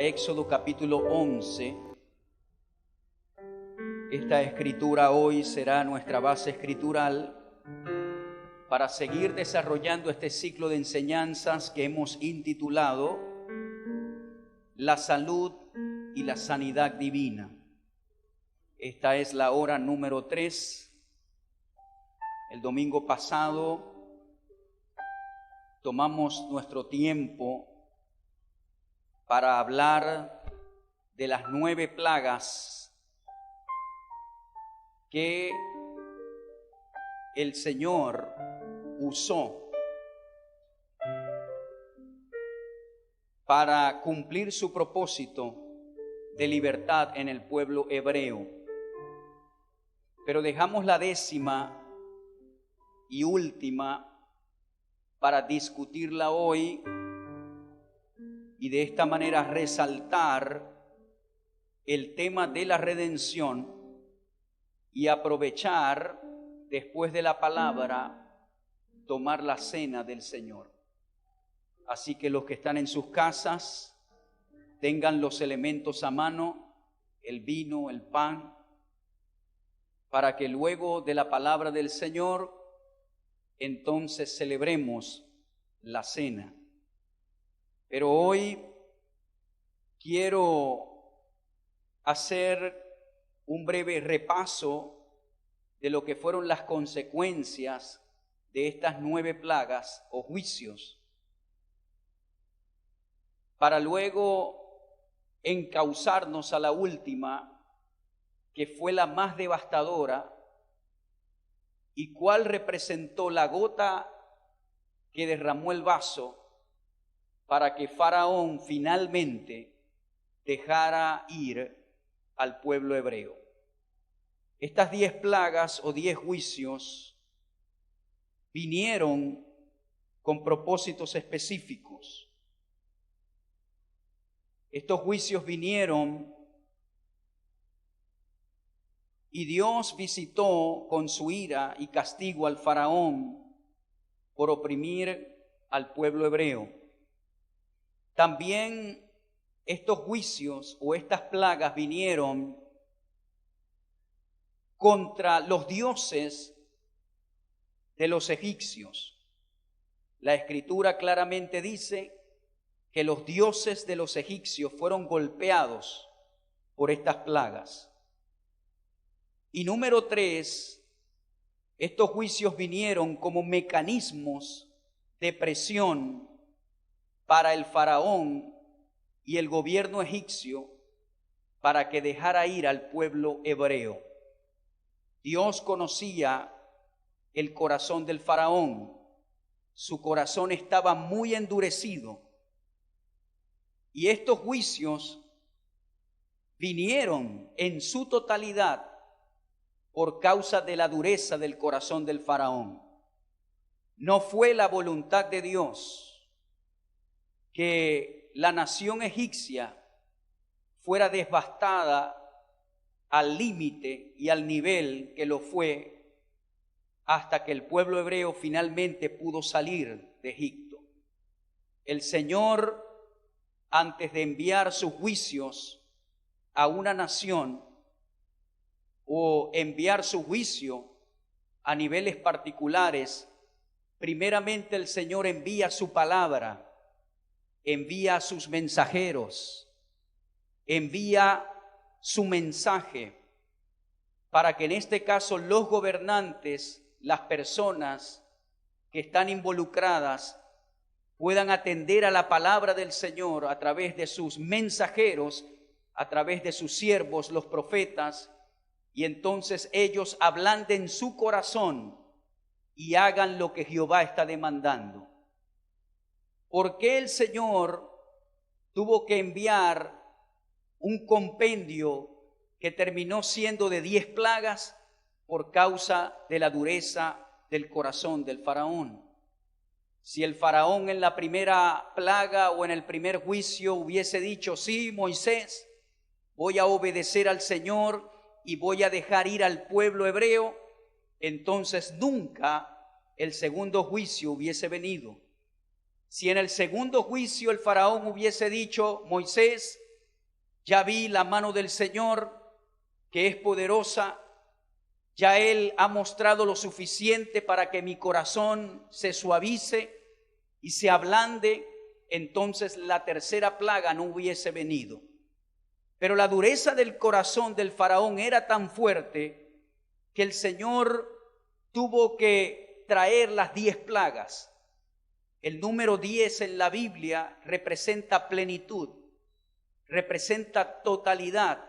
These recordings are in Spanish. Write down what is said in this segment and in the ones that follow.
Éxodo capítulo 11. Esta escritura hoy será nuestra base escritural para seguir desarrollando este ciclo de enseñanzas que hemos intitulado La salud y la sanidad divina. Esta es la hora número 3. El domingo pasado tomamos nuestro tiempo para hablar de las 9 plagas que el Señor usó para cumplir su propósito de libertad en el pueblo hebreo. Pero dejamos la 10ª y última para discutirla hoy y de esta manera resaltar el tema de la redención y aprovechar, después de la palabra, tomar la cena del Señor. Así que los que están en sus casas, tengan los elementos a mano, el vino, el pan, para que luego de la palabra del Señor, entonces celebremos la cena. Pero hoy quiero hacer un breve repaso de lo que fueron las consecuencias de estas 9 plagas o juicios, para luego encauzarnos a la última, que fue la más devastadora, y cuál representó la gota que derramó el vaso para que Faraón finalmente dejara ir al pueblo hebreo. Estas 10 plagas o 10 juicios vinieron con propósitos específicos. Estos juicios vinieron y Dios visitó con su ira y castigo al Faraón por oprimir al pueblo hebreo. También estos juicios o estas plagas vinieron contra los dioses de los egipcios. La Escritura claramente dice que los dioses de los egipcios fueron golpeados por estas plagas. Y número 3, estos juicios vinieron como mecanismos de presión para el Faraón y el gobierno egipcio para que dejara ir al pueblo hebreo. Dios conocía el corazón del Faraón. Su corazón estaba muy endurecido. Y estos juicios vinieron en su totalidad por causa de la dureza del corazón del Faraón. No fue la voluntad de Dios que la nación egipcia fuera devastada al límite y al nivel que lo fue hasta que el pueblo hebreo finalmente pudo salir de Egipto. El Señor, antes de enviar sus juicios a una nación o enviar su juicio a niveles particulares, primeramente el Señor envía su palabra, envía a sus mensajeros, envía su mensaje para que en este caso los gobernantes, las personas que están involucradas, puedan atender a la palabra del Señor a través de sus mensajeros, a través de sus siervos, los profetas, y entonces ellos ablanden su corazón y hagan lo que Jehová está demandando. ¿Por qué el Señor tuvo que enviar un compendio que terminó siendo de 10 plagas? Por causa de la dureza del corazón del Faraón. Si el Faraón en la primera plaga o en el primer juicio hubiese dicho: sí, Moisés, voy a obedecer al Señor y voy a dejar ir al pueblo hebreo, entonces nunca el segundo juicio hubiese venido. Si en el segundo juicio el Faraón hubiese dicho: Moisés, Ya vi la mano del Señor, que es poderosa. Ya Él ha mostrado lo suficiente para que mi corazón se suavice y se ablande. Entonces la tercera plaga no hubiese venido. Pero la dureza del corazón del faraón era tan fuerte que el Señor tuvo que traer las 10 plagas. El número 10 en la Biblia representa plenitud, representa totalidad.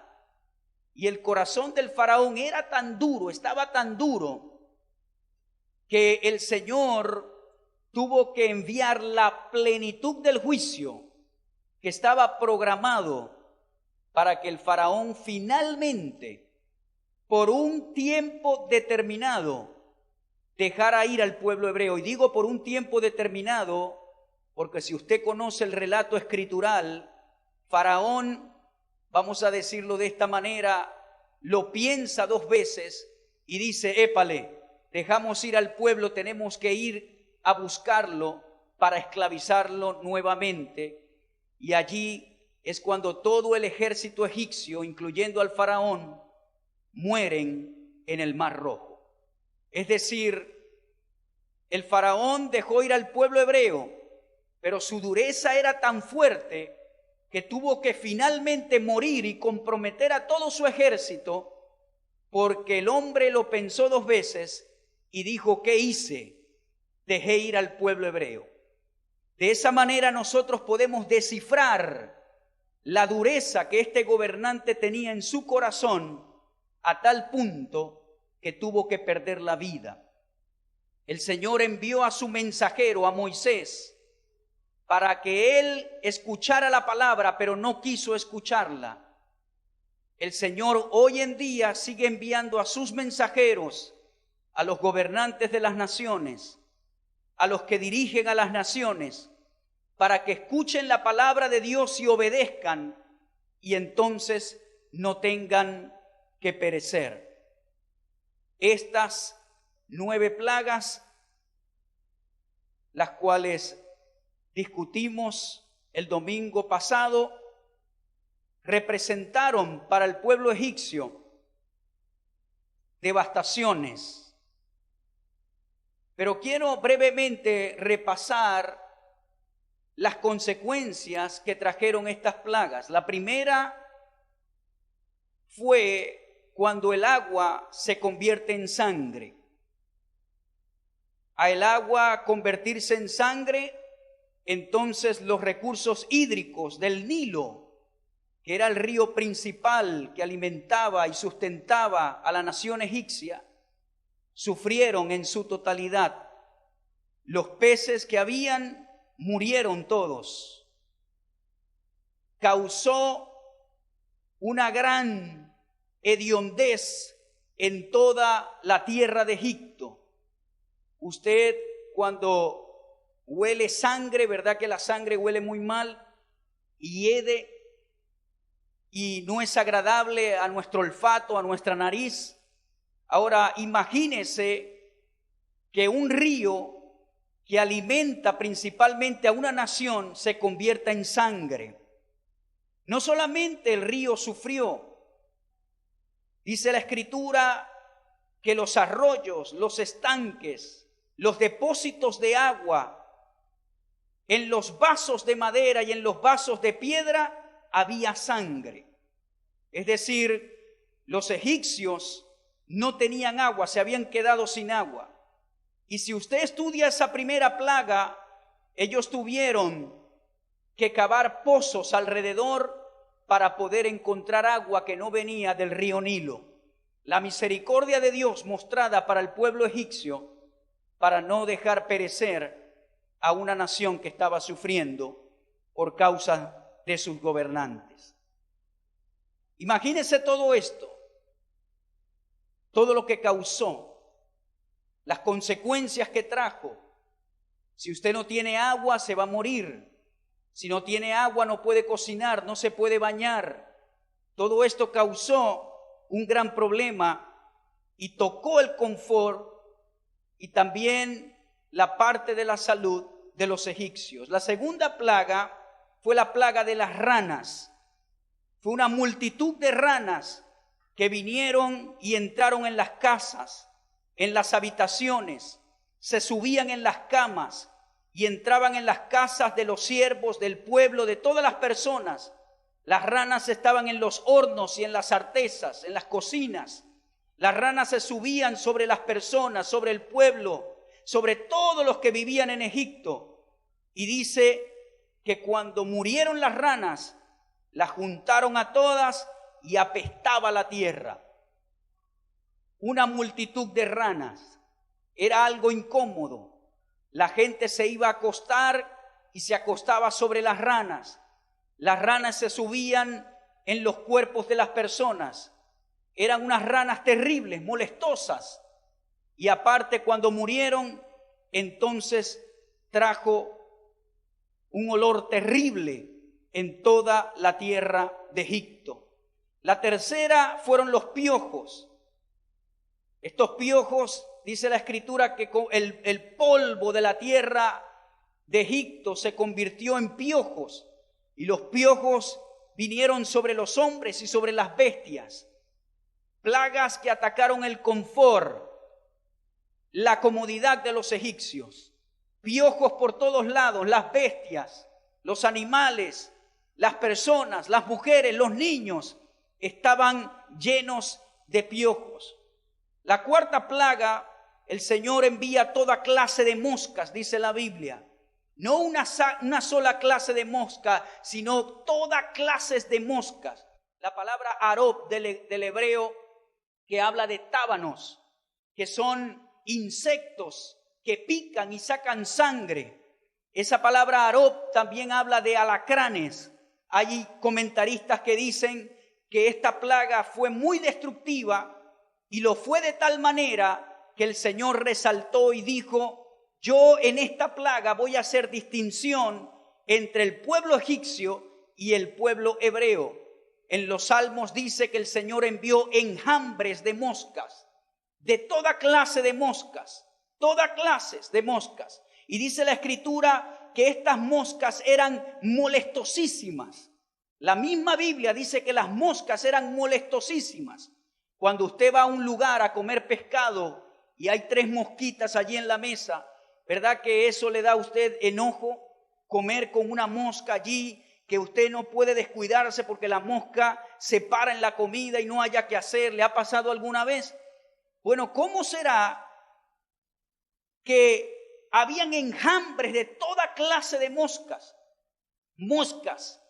Y el corazón del faraón era tan duro, estaba tan duro, que el Señor tuvo que enviar la plenitud del juicio que estaba programado para que el faraón finalmente, por un tiempo determinado, dejara ir al pueblo hebreo. Y digo por un tiempo determinado, porque si usted conoce el relato escritural, Faraón, vamos a decirlo de esta manera, lo piensa 2 veces y dice: épale, dejamos ir al pueblo, tenemos que ir a buscarlo para esclavizarlo nuevamente. Y allí es cuando todo el ejército egipcio, incluyendo al faraón, mueren en el Mar Rojo. Es decir, el faraón dejó ir al pueblo hebreo, pero su dureza era tan fuerte que tuvo que finalmente morir y comprometer a todo su ejército, porque el hombre lo pensó 2 veces y dijo: ¿qué hice? Dejé ir al pueblo hebreo. De esa manera nosotros podemos descifrar la dureza que este gobernante tenía en su corazón, a tal punto que tuvo que perder la vida. El Señor envió a su mensajero, a Moisés, para que él escuchara la palabra, pero no quiso escucharla. El Señor hoy en día sigue enviando a sus mensajeros, a los gobernantes de las naciones, a los que dirigen a las naciones, para que escuchen la palabra de Dios y obedezcan, y entonces no tengan que perecer. Estas 9 plagas, las cuales discutimos el domingo pasado, representaron para el pueblo egipcio devastaciones. Pero quiero brevemente repasar las consecuencias que trajeron estas plagas. La primera fue cuando el agua se convierte en sangre. Al agua convertirse en sangre, entonces los recursos hídricos del Nilo, que era el río principal que alimentaba y sustentaba a la nación egipcia, sufrieron en su totalidad. Los peces que habían murieron todos. Causó una gran hediondez en toda la tierra de Egipto. Usted cuando huele sangre, ¿verdad que la sangre huele muy mal? Y hiede, y no es agradable a nuestro olfato, a nuestra nariz. Ahora imagínese que un río que alimenta principalmente a una nación se convierta en sangre. No solamente el río sufrió, dice la Escritura que los arroyos, los estanques, los depósitos de agua, en los vasos de madera y en los vasos de piedra había sangre. Es decir, los egipcios no tenían agua, se habían quedado sin agua. Y si usted estudia esa primera plaga, ellos tuvieron que cavar pozos alrededor para poder encontrar agua que no venía del río Nilo. La misericordia de Dios mostrada para el pueblo egipcio para no dejar perecer a una nación que estaba sufriendo por causa de sus gobernantes. Imagínese todo esto, todo lo que causó, las consecuencias que trajo. Si usted no tiene agua, se va a morir. Si no tiene agua, no puede cocinar, no se puede bañar. Todo esto causó un gran problema y tocó el confort y también la parte de la salud de los egipcios. La segunda plaga fue la plaga de las ranas. fue una multitud de ranas que vinieron y entraron en las casas, en las habitaciones, se subían en las camas y entraban en las casas de los siervos, del pueblo, de todas las personas. Las ranas estaban en los hornos y en las artesas, en las cocinas. Las ranas se subían sobre las personas, sobre el pueblo, sobre todos los que vivían en Egipto. Y dice que cuando murieron las ranas, las juntaron a todas y apestaba la tierra. Una multitud de ranas. Era algo incómodo. La gente se iba a acostar y se acostaba sobre las ranas. Las ranas se subían en los cuerpos de las personas. Eran unas ranas terribles, molestosas. Y aparte, cuando murieron, entonces trajo un olor terrible en toda la tierra de Egipto. La tercera fueron los piojos. Estos piojos, dice la Escritura, que con el polvo de la tierra de Egipto se convirtió en piojos. Y los piojos vinieron sobre los hombres y sobre las bestias. Plagas que atacaron el confort, la comodidad de los egipcios. Piojos por todos lados, las bestias, los animales, las personas, las mujeres, los niños estaban llenos de piojos. La cuarta plaga, el Señor envía toda clase de moscas, dice la Biblia. No una sola clase de mosca, sino toda clase de moscas. La palabra arob del hebreo, que habla de tábanos, que son insectos que pican y sacan sangre. Esa palabra arob también habla de alacranes. Hay comentaristas que dicen que esta plaga fue muy destructiva y lo fue de tal manera que el Señor resaltó y dijo: yo en esta plaga voy a hacer distinción entre el pueblo egipcio y el pueblo hebreo. En los Salmos dice que el Señor envió enjambres de moscas, de toda clase de moscas, toda clase de moscas. Y dice la Escritura que estas moscas eran molestosísimas. La misma Biblia dice que las moscas eran molestosísimas. Cuando usted va a un lugar a comer pescado y hay 3 mosquitas allí en la mesa, ¿verdad que eso le da a usted enojo? Comer con una mosca allí, que usted no puede descuidarse porque la mosca se para en la comida y no haya que hacer. ¿Le ha pasado alguna vez? Bueno, ¿cómo será que habían enjambres de toda clase de moscas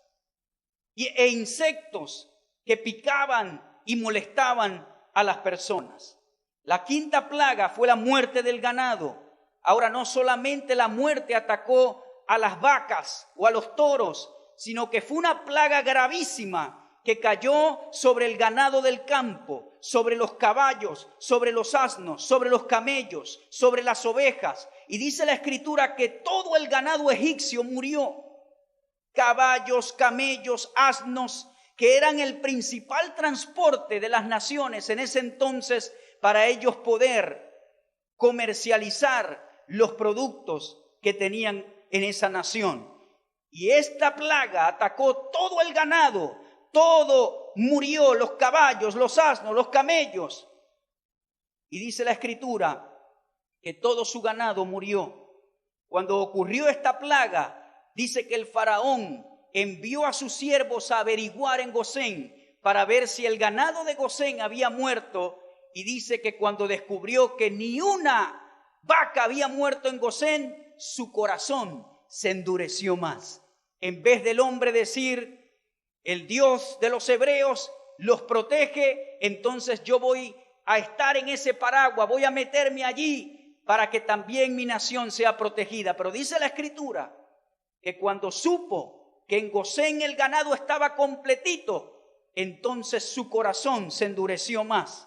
e insectos que picaban y molestaban a las personas? La quinta plaga fue la muerte del ganado. Ahora, no solamente la muerte atacó a las vacas o a los toros, sino que fue una plaga gravísima que cayó sobre el ganado del campo, sobre los caballos, sobre los asnos, sobre los camellos, sobre las ovejas. Y dice la Escritura que todo el ganado egipcio murió. Caballos, camellos, asnos, que eran el principal transporte de las naciones en ese entonces para ellos poder comercializar los productos que tenían en esa nación. Y esta plaga atacó todo el ganado, todo murió, los caballos, los asnos, los camellos. Y dice la Escritura que todo su ganado murió. Cuando ocurrió esta plaga, dice que el faraón envió a sus siervos a averiguar en Gosén para ver si el ganado de Gosén había muerto. Y dice que cuando descubrió que ni una vaca había muerto en Gosén, su corazón se endureció más. En vez del hombre decir: el Dios de los hebreos los protege, entonces yo voy a estar en ese paraguas, voy a meterme allí para que también mi nación sea protegida. Pero dice la Escritura que cuando supo que en Gosén el ganado estaba completito, entonces su corazón se endureció más.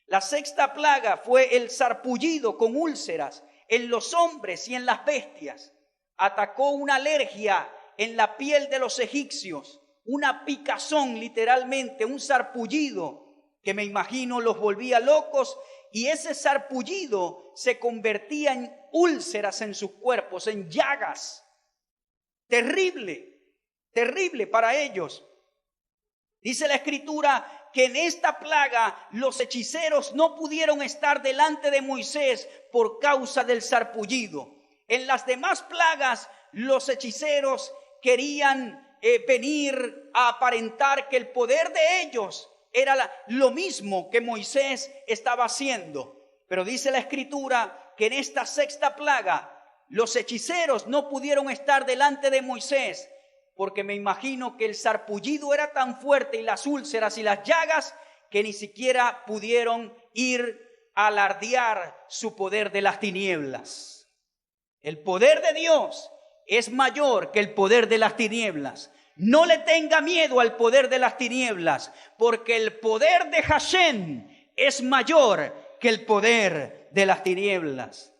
La sexta plaga fue el sarpullido con úlceras en los hombres y en las bestias. Atacó una alergia en la piel de los egipcios, una picazón literalmente, un sarpullido que me imagino los volvía locos, y ese sarpullido se convertía en úlceras en sus cuerpos, en llagas. Terrible, terrible para ellos. Dice la Escritura que en esta plaga los hechiceros no pudieron estar delante de Moisés por causa del sarpullido. En las demás plagas los hechiceros querían venir a aparentar que el poder de ellos era lo mismo que Moisés estaba haciendo. Pero dice la Escritura que en esta sexta plaga los hechiceros no pudieron estar delante de Moisés, porque me imagino que el sarpullido era tan fuerte y las úlceras y las llagas que ni siquiera pudieron ir a alardear su poder de las tinieblas. El poder de Dios es mayor que el poder de las tinieblas. No le tenga miedo al poder de las tinieblas, porque el poder de Hashem es mayor que el poder de las tinieblas.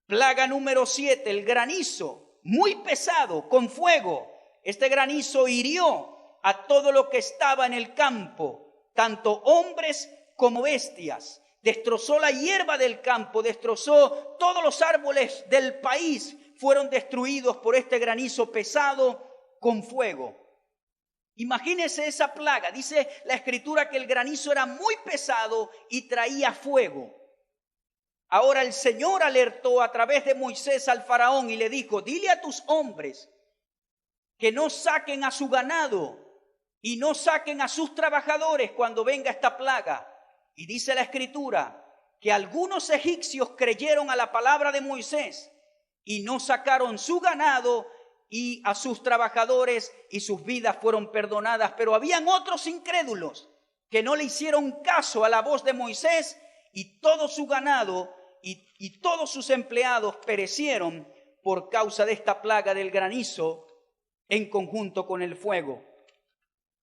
Plaga número 7, el granizo, muy pesado, con fuego. Este granizo hirió a todo lo que estaba en el campo, tanto hombres como bestias. Destrozó la hierba del campo, destrozó todos los árboles del país. Fueron destruidos por este granizo pesado con fuego. Imagínense esa plaga. Dice la Escritura que el granizo era muy pesado y traía fuego. Ahora el Señor alertó a través de Moisés al faraón y le dijo: dile a tus hombres que no saquen a su ganado y no saquen a sus trabajadores cuando venga esta plaga. Y dice la Escritura que algunos egipcios creyeron a la palabra de Moisés y no sacaron su ganado y a sus trabajadores, y sus vidas fueron perdonadas. Pero habían otros incrédulos que no le hicieron caso a la voz de Moisés, y todo su ganado y todos sus empleados perecieron por causa de esta plaga del granizo en conjunto con el fuego.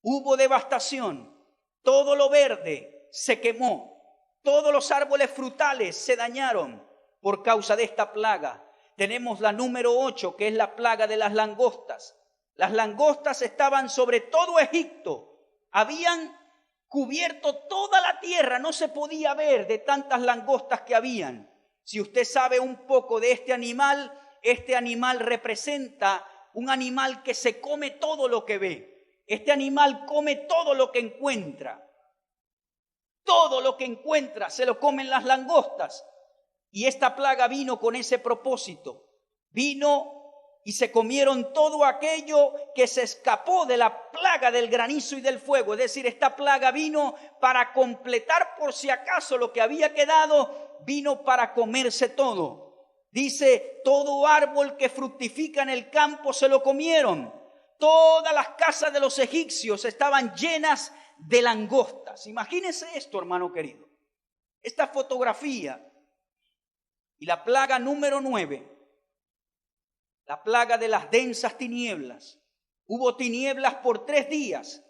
Hubo devastación, todo lo verde se quemó, todos los árboles frutales se dañaron por causa de esta plaga. Tenemos la número 8, que es la plaga de las langostas. Las langostas estaban sobre todo Egipto, habían cubierto toda la tierra, no se podía ver de tantas langostas que habían. Si usted sabe un poco de este animal representa un animal que se come todo lo que ve. Este animal come todo lo que encuentra. Todo lo que encuentra se lo comen las langostas. Y esta plaga vino con ese propósito. Vino y se comieron todo aquello que se escapó de la plaga del granizo y del fuego. Es decir, esta plaga vino para completar por si acaso lo que había quedado, vino para comerse todo. Dice, todo árbol que fructifica en el campo se lo comieron. Todas las casas de los egipcios estaban llenas de langostas. Imagínese esto, hermano querido. Esta fotografía. Y la plaga número 9, la plaga de las densas tinieblas. Hubo tinieblas por 3 días,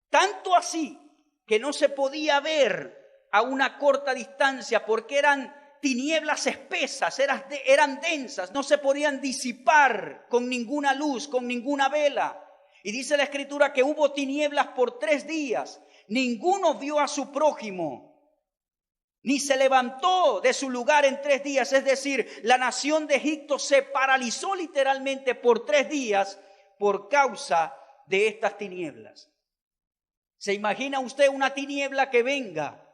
tanto así que no se podía ver a una corta distancia porque eran tinieblas espesas, eran densas, no se podían disipar con ninguna luz, con ninguna vela. Y dice la Escritura que hubo tinieblas por 3 días. Ninguno vio a su prójimo, ni se levantó de su lugar en 3 días. Es decir, la nación de Egipto se paralizó literalmente por 3 días por causa de estas tinieblas. ¿Se imagina usted una tiniebla que venga,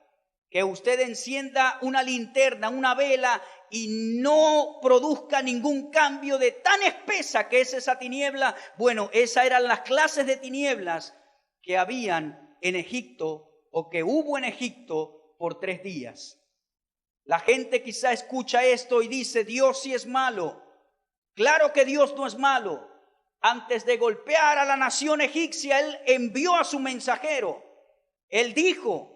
que usted encienda una linterna, una vela y no produzca ningún cambio de tan espesa que es esa tiniebla? Bueno, esas eran las clases de tinieblas que habían en Egipto o que hubo en Egipto por 3 días. La gente quizá escucha esto y dice: Dios sí es malo. Claro que Dios no es malo. Antes de golpear a la nación egipcia, Él envió a su mensajero. Él dijo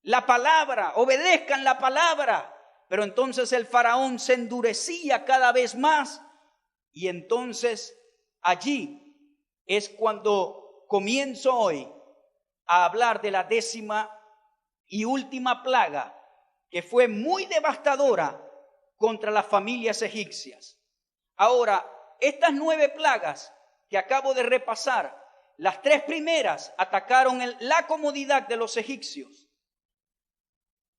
la palabra, obedezcan la palabra. Pero entonces el faraón se endurecía cada vez más. Y entonces allí es cuando comienzo hoy a hablar de la 10ª y última plaga, que fue muy devastadora contra las familias egipcias. Ahora, estas 9 plagas que acabo de repasar, las 3 primeras atacaron la comodidad de los egipcios.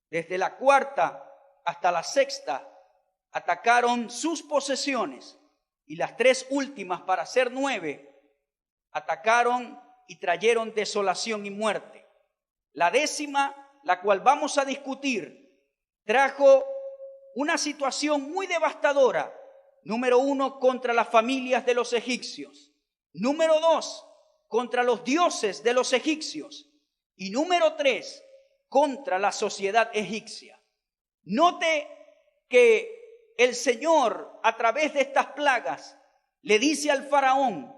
Desde la 4ª hasta la 6ª atacaron sus posesiones, y las 3 últimas, para ser 9, atacaron y trajeron desolación y muerte. La 10ª, la cual vamos a discutir, trajo una situación muy devastadora. Número 1, contra las familias de los egipcios. Número 2, contra los dioses de los egipcios. Y número 3, contra la sociedad egipcia. Note que el Señor, a través de estas plagas, le dice al faraón: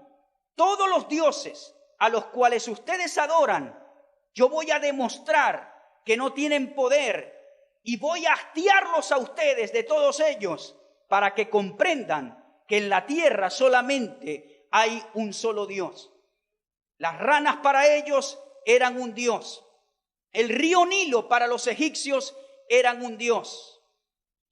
todos los dioses a los cuales ustedes adoran, yo voy a demostrar que no tienen poder y voy a hastiarlos a ustedes de todos ellos para que comprendan que en la tierra solamente hay un solo Dios. Las ranas para ellos eran un dios. El río Nilo para los egipcios eran un dios.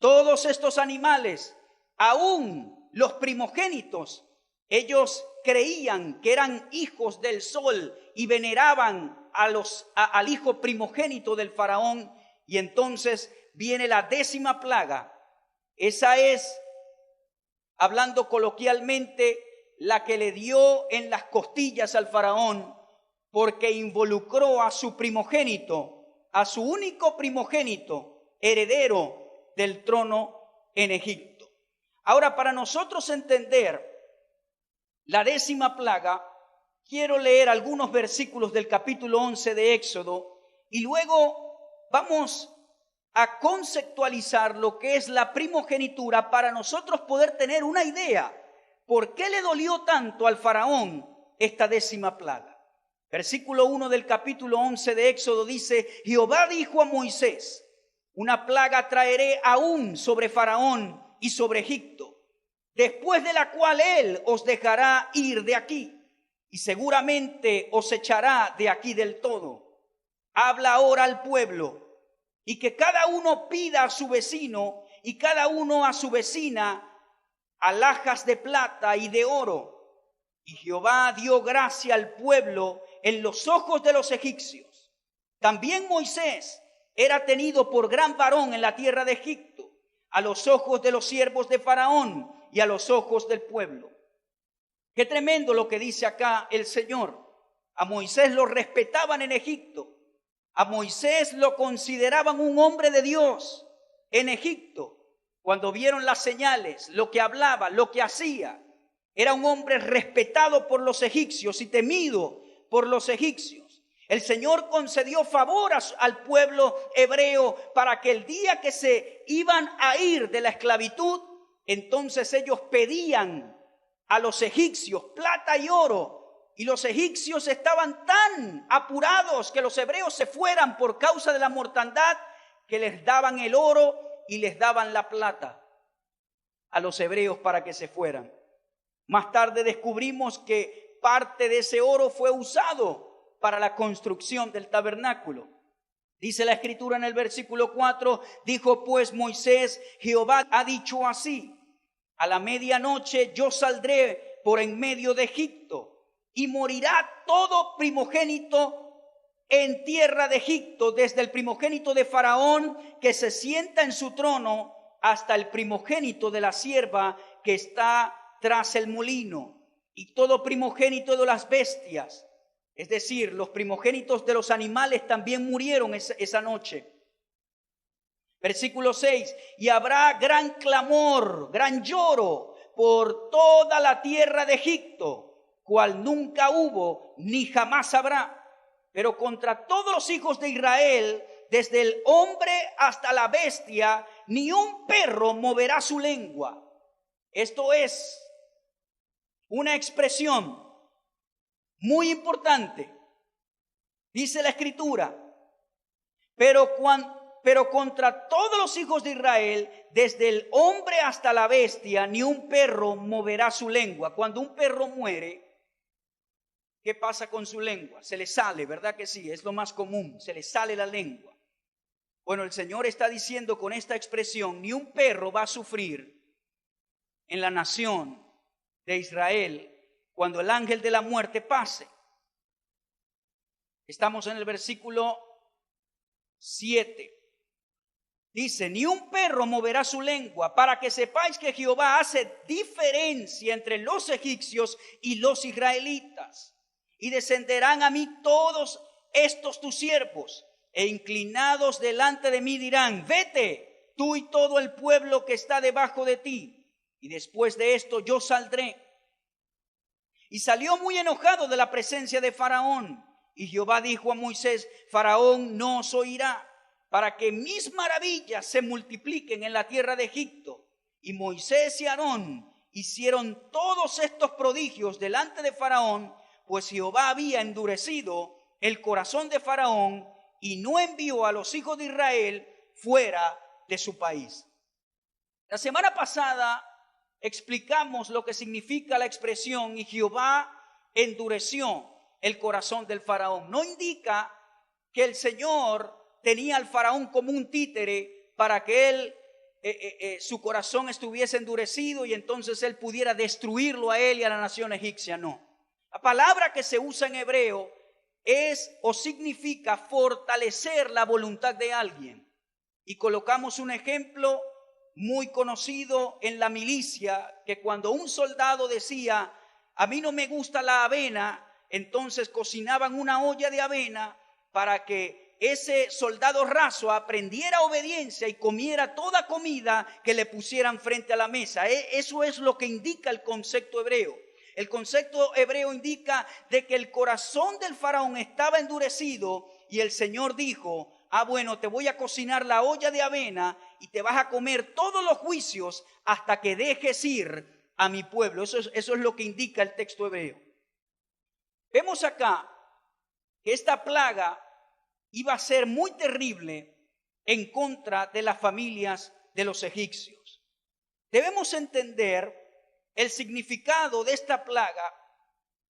Todos estos animales, aún los primogénitos, ellos creían que eran hijos del sol y veneraban al hijo primogénito del faraón. Y entonces viene la 10ª plaga. Esa es, hablando coloquialmente, la que le dio en las costillas al faraón, porque involucró a su primogénito, a su único primogénito, heredero del trono en Egipto. Ahora, para nosotros entender la 10ª plaga, quiero leer algunos versículos del capítulo 11 de Éxodo y luego vamos a conceptualizar lo que es la primogenitura para nosotros poder tener una idea por qué le dolió tanto al faraón esta 10ª plaga. Versículo 1 del capítulo 11 de Éxodo dice: Jehová dijo a Moisés: una plaga traeré aún sobre Faraón y sobre Egipto, después de la cual él os dejará ir de aquí y seguramente os echará de aquí del todo. Habla ahora al pueblo y que cada uno pida a su vecino y cada uno a su vecina alhajas de plata y de oro. Y Jehová dio gracia al pueblo en los ojos de los egipcios. También Moisés era tenido por gran varón en la tierra de Egipto, a los ojos de los siervos de Faraón y a los ojos del pueblo. Qué tremendo lo que dice acá el Señor. A Moisés lo respetaban en Egipto. A Moisés lo consideraban un hombre de Dios en Egipto. Cuando vieron las señales, lo que hablaba, lo que hacía, era un hombre respetado por los egipcios y temido por los egipcios. El Señor concedió favor al pueblo hebreo para que el día que se iban a ir de la esclavitud, entonces ellos pedían a los egipcios plata y oro, y los egipcios estaban tan apurados que los hebreos se fueran por causa de la mortandad, que les daban el oro y les daban la plata a los hebreos para que se fueran. Más tarde descubrimos que parte de ese oro fue usado para la construcción del tabernáculo. Dice la Escritura en el versículo 4, dijo pues Moisés: Jehová ha dicho así: a la medianoche yo saldré por en medio de Egipto, y morirá todo primogénito en tierra de Egipto, desde el primogénito de Faraón que se sienta en su trono, hasta el primogénito de la sierva que está tras el molino, y todo primogénito de las bestias, es decir, los primogénitos de los animales también murieron esa noche. Versículo 6, y habrá gran clamor, gran lloro por toda la tierra de Egipto, cual nunca hubo ni jamás habrá. Pero contra todos los hijos de Israel, desde el hombre hasta la bestia, ni un perro moverá su lengua. Esto es una expresión muy importante. Dice la Escritura, pero contra todos los hijos de Israel, desde el hombre hasta la bestia, ni un perro moverá su lengua. Cuando un perro muere, ¿qué pasa con su lengua? Se le sale, ¿verdad que sí? Es lo más común, se le sale la lengua. Bueno, el Señor está diciendo con esta expresión, ni un perro va a sufrir en la nación de Israel cuando el ángel de la muerte pase. Estamos en el versículo 7. Dice, ni un perro moverá su lengua, para que sepáis que Jehová hace diferencia entre los egipcios y los israelitas. Y descenderán a mí todos estos tus siervos, e inclinados delante de mí dirán, vete, tú y todo el pueblo que está debajo de ti. Y después de esto yo saldré. Y salió muy enojado de la presencia de Faraón. Y Jehová dijo a Moisés, Faraón no os oirá, para que mis maravillas se multipliquen en la tierra de Egipto. Y Moisés y Aarón hicieron todos estos prodigios delante de Faraón, pues Jehová había endurecido el corazón de Faraón y no envió a los hijos de Israel fuera de su país. La semana pasada explicamos lo que significa la expresión y Jehová endureció el corazón del faraón. No indica que el Señor tenía al faraón como un títere para que él su corazón estuviese endurecido y entonces él pudiera destruirlo a él y a la nación egipcia. No. La palabra que se usa en hebreo es o significa fortalecer la voluntad de alguien. Y colocamos un ejemplo muy conocido en la milicia, que cuando un soldado decía, a mí no me gusta la avena, entonces cocinaban una olla de avena para que ese soldado raso aprendiera obediencia y comiera toda comida que le pusieran frente a la mesa. Eso es lo que indica el concepto hebreo. El concepto hebreo indica de que el corazón del faraón estaba endurecido y el Señor dijo, bueno, te voy a cocinar la olla de avena y te vas a comer todos los juicios hasta que dejes ir a mi pueblo. Eso es lo que indica el texto hebreo. Vemos acá que esta plaga iba a ser muy terrible en contra de las familias de los egipcios. Debemos entender el significado de esta plaga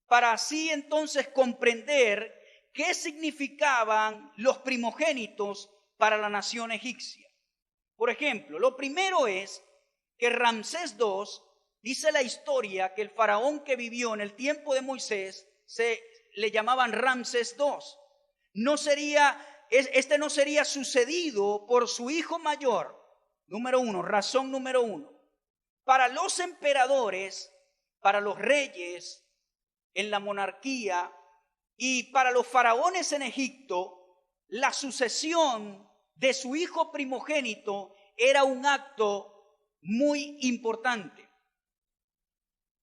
para así entonces comprender qué significaban los primogénitos para la nación egipcia. Por ejemplo, lo primero es que Ramsés II, dice la historia que el faraón que vivió en el tiempo de Moisés le llamaban Ramsés II. No sería sucedido por su hijo mayor. Número uno, razón número uno. Para los emperadores, para los reyes en la monarquía y para los faraones en Egipto, la sucesión de su hijo primogénito era un acto muy importante.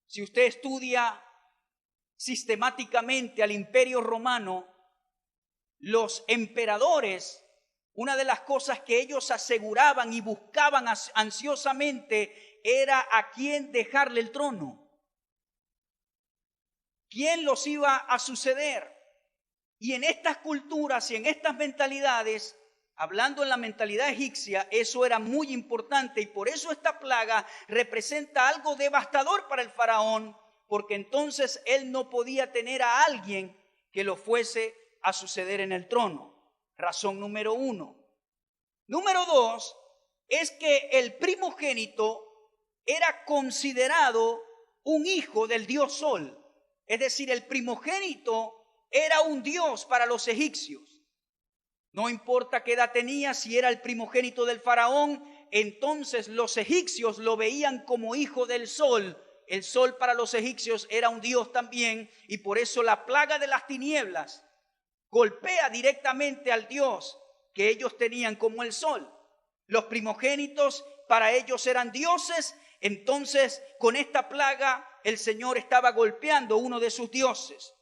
Si usted estudia sistemáticamente al Imperio Romano, los emperadores, una de las cosas que ellos aseguraban y buscaban ansiosamente era a quién dejarle el trono. ¿Quién los iba a suceder? Y en estas culturas y en estas mentalidades, hablando en la mentalidad egipcia, eso era muy importante y por eso esta plaga representa algo devastador para el faraón, porque entonces él no podía tener a alguien que lo fuese a suceder en el trono. Razón número uno. Número dos, es que el primogénito era considerado un hijo del dios Sol. Es decir, el primogénito era un dios para los egipcios. No importa qué edad tenía, si era el primogénito del faraón, entonces los egipcios lo veían como hijo del sol. El sol para los egipcios era un dios también, y por eso la plaga de las tinieblas golpea directamente al dios que ellos tenían como el sol. Los primogénitos para ellos eran dioses, entonces con esta plaga el Señor estaba golpeando uno de sus dioses.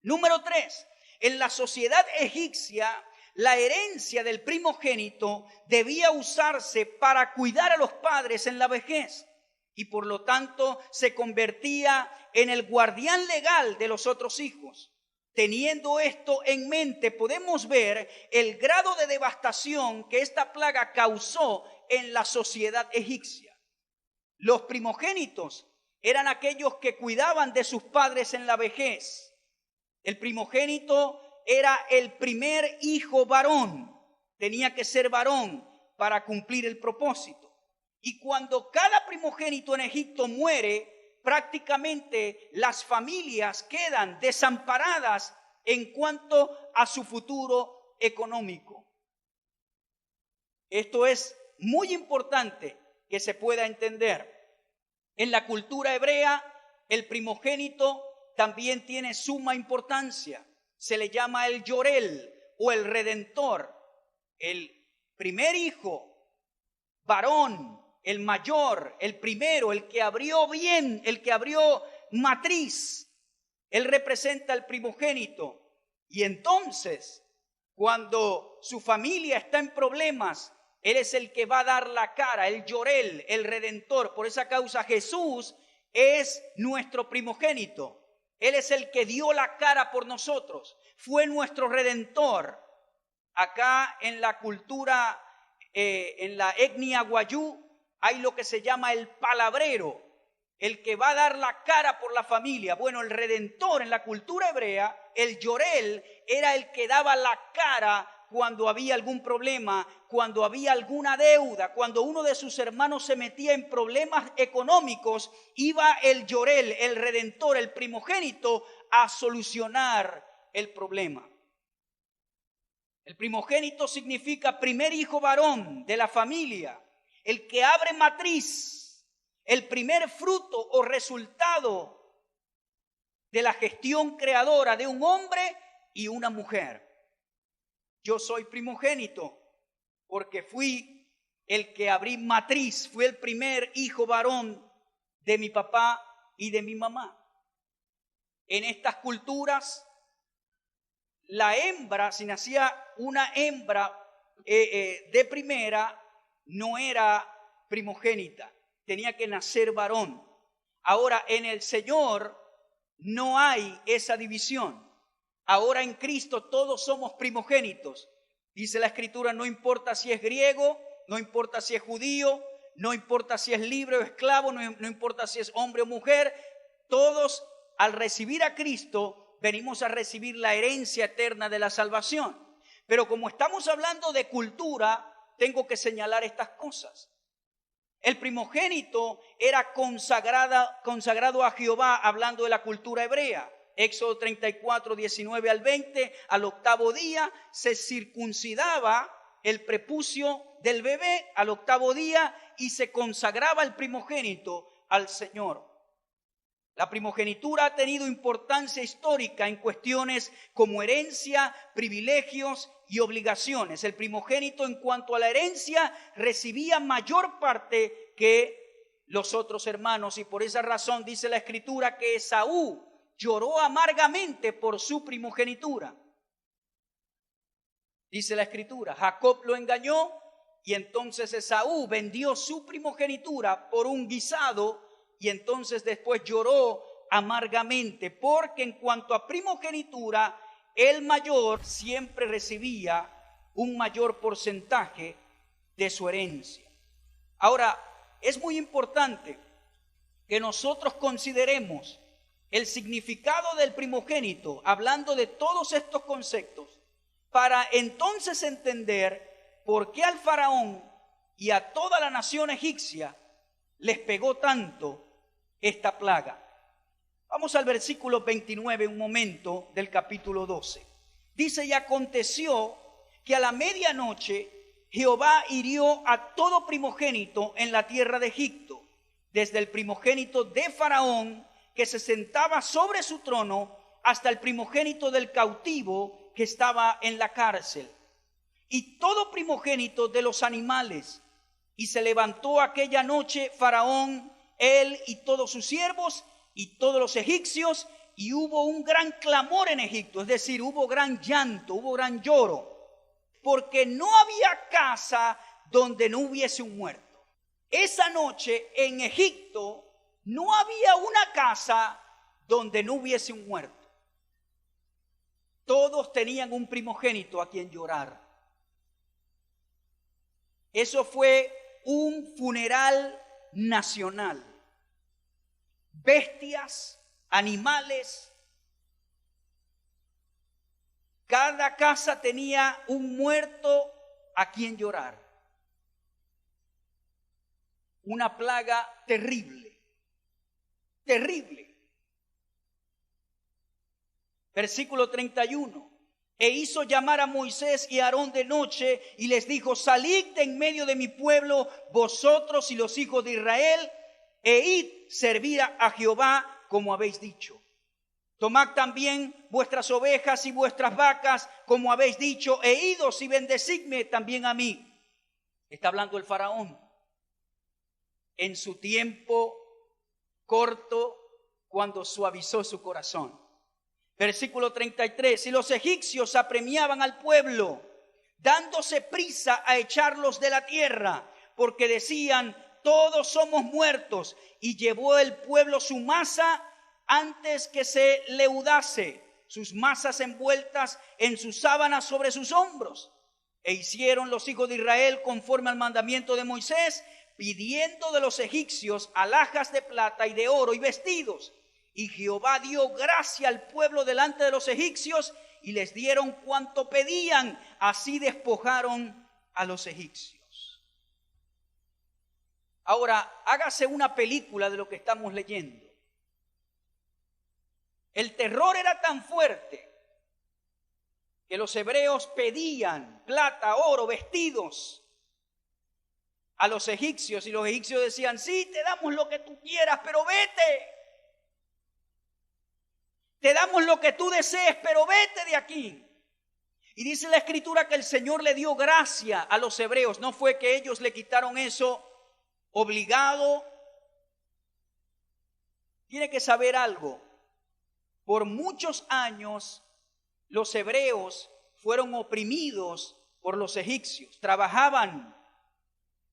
Número 3, en la sociedad egipcia, la herencia del primogénito debía usarse para cuidar a los padres en la vejez y por lo tanto se convertía en el guardián legal de los otros hijos. Teniendo esto en mente, podemos ver el grado de devastación que esta plaga causó en la sociedad egipcia. Los primogénitos eran aquellos que cuidaban de sus padres en la vejez. El primogénito era el primer hijo varón. Tenía que ser varón para cumplir el propósito. Y cuando cada primogénito en Egipto muere, prácticamente las familias quedan desamparadas en cuanto a su futuro económico. Esto es muy importante que se pueda entender. En la cultura hebrea, el primogénito también tiene suma importancia. Se le llama el Yorel o el Redentor. El primer hijo, varón, el mayor, el primero, el que abrió bien, el que abrió matriz. Él representa al primogénito. Y entonces, cuando su familia está en problemas, Él es el que va a dar la cara, el Yorel, el Redentor. Por esa causa Jesús es nuestro primogénito. Él es el que dio la cara por nosotros. Fue nuestro Redentor. Acá en la cultura, en la etnia guayú, hay lo que se llama el palabrero, el que va a dar la cara por la familia. Bueno, el Redentor en la cultura hebrea, el Yorel, era el que daba la cara cuando había algún problema, cuando había alguna deuda, cuando uno de sus hermanos se metía en problemas económicos, iba el Yorel, el Redentor, el primogénito, a solucionar el problema. El primogénito significa primer hijo varón de la familia, el que abre matriz, el primer fruto o resultado de la gestión creadora de un hombre y una mujer. Yo soy primogénito porque fui el que abrí matriz, fui el primer hijo varón de mi papá y de mi mamá. En estas culturas, la hembra, si nacía una hembra de primera, no era primogénita, tenía que nacer varón. Ahora, en el Señor no hay esa división. Ahora en Cristo todos somos primogénitos. Dice la Escritura, no importa si es griego, no importa si es judío, no importa si es libre o esclavo, no importa si es hombre o mujer. Todos al recibir a Cristo venimos a recibir la herencia eterna de la salvación. Pero como estamos hablando de cultura, tengo que señalar estas cosas. El primogénito era consagrado a Jehová, hablando de la cultura hebrea. Éxodo 34, 19 al 20, al octavo día se circuncidaba el prepucio del bebé al octavo día y se consagraba el primogénito al Señor. La primogenitura ha tenido importancia histórica en cuestiones como herencia, privilegios y obligaciones. El primogénito en cuanto a la herencia recibía mayor parte que los otros hermanos y por esa razón dice la Escritura que Esaú lloró amargamente por su primogenitura. Dice la Escritura, Jacob lo engañó y entonces Esaú vendió su primogenitura por un guisado y entonces después lloró amargamente porque en cuanto a primogenitura, el mayor siempre recibía un mayor porcentaje de su herencia. Ahora, es muy importante que nosotros consideremos el significado del primogénito, hablando de todos estos conceptos, para entonces entender por qué al faraón y a toda la nación egipcia les pegó tanto esta plaga. Vamos al versículo 29 un momento del capítulo 12. Dice, y aconteció que a la medianoche Jehová hirió a todo primogénito en la tierra de Egipto, desde el primogénito de Faraón, que se sentaba sobre su trono, hasta el primogénito del cautivo que estaba en la cárcel, y todo primogénito de los animales. Y se levantó aquella noche Faraón, él y todos sus siervos, y todos los egipcios, y hubo un gran clamor en Egipto, es decir, hubo gran llanto, hubo gran lloro, porque no había casa donde no hubiese un muerto. Esa noche en Egipto no había una casa donde no hubiese un muerto. Todos tenían un primogénito a quien llorar. Eso fue un funeral nacional. Bestias, animales. Cada casa tenía un muerto a quien llorar. Una plaga terrible, terrible. Versículo 31. E hizo llamar a Moisés y a Aarón de noche y les dijo, salid de en medio de mi pueblo, vosotros y los hijos de Israel, e id servir a Jehová como habéis dicho. Tomad también vuestras ovejas y vuestras vacas, como habéis dicho, e idos y bendecidme también a mí. Está hablando el faraón. En su tiempo corto, cuando suavizó su corazón. Versículo 33. Y los egipcios apremiaban al pueblo, dándose prisa a echarlos de la tierra, porque decían: todos somos muertos. Y llevó el pueblo su masa antes que se leudase, sus masas envueltas en sus sábanas sobre sus hombros. E hicieron los hijos de Israel conforme al mandamiento de Moisés, pidiendo de los egipcios alhajas de plata y de oro y vestidos. Y Jehová dio gracia al pueblo delante de los egipcios, y les dieron cuanto pedían. Así despojaron a los egipcios. Ahora, hágase una película de lo que estamos leyendo. El terror era tan fuerte que los hebreos pedían plata, oro, vestidos a los egipcios, y los egipcios decían: sí, te damos lo que tú quieras, pero vete. Te damos lo que tú desees, pero vete de aquí. Y dice la Escritura que el Señor le dio gracia a los hebreos. No fue que ellos le quitaron eso obligado. Tiene que saber algo. Por muchos años los hebreos fueron oprimidos por los egipcios. Trabajaban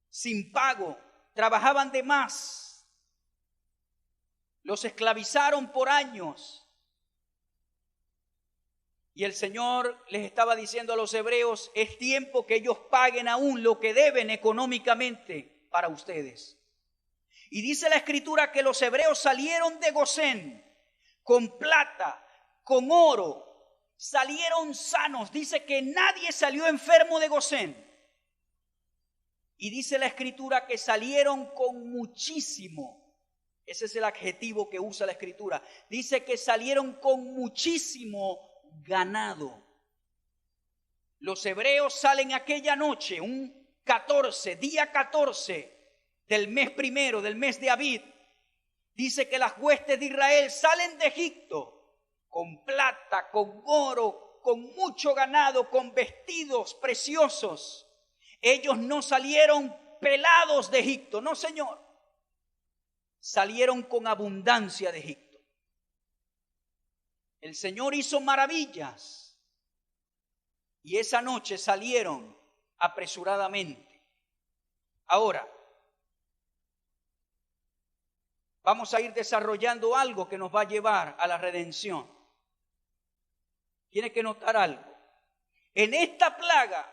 sin pago, trabajaban de más. Los esclavizaron por años. Y el Señor les estaba diciendo a los hebreos: es tiempo que ellos paguen aún lo que deben económicamente para ustedes. Y dice la Escritura que los hebreos salieron de Gosén con plata, con oro, salieron sanos. Dice que nadie salió enfermo de Gosén. Y dice la Escritura que salieron con muchísimo. Ese es el adjetivo que usa la Escritura. Dice que salieron con muchísimo ganado. Los hebreos salen aquella noche, día 14 del mes primero, del mes de Abib. Dice que las huestes de Israel salen de Egipto con plata, con oro, con mucho ganado, con vestidos preciosos. Ellos no salieron pelados de Egipto, no, señor. Salieron con abundancia de Egipto. El Señor hizo maravillas y esa noche salieron apresuradamente. Ahora, vamos a ir desarrollando algo que nos va a llevar a la redención. Tiene que notar algo. En esta plaga,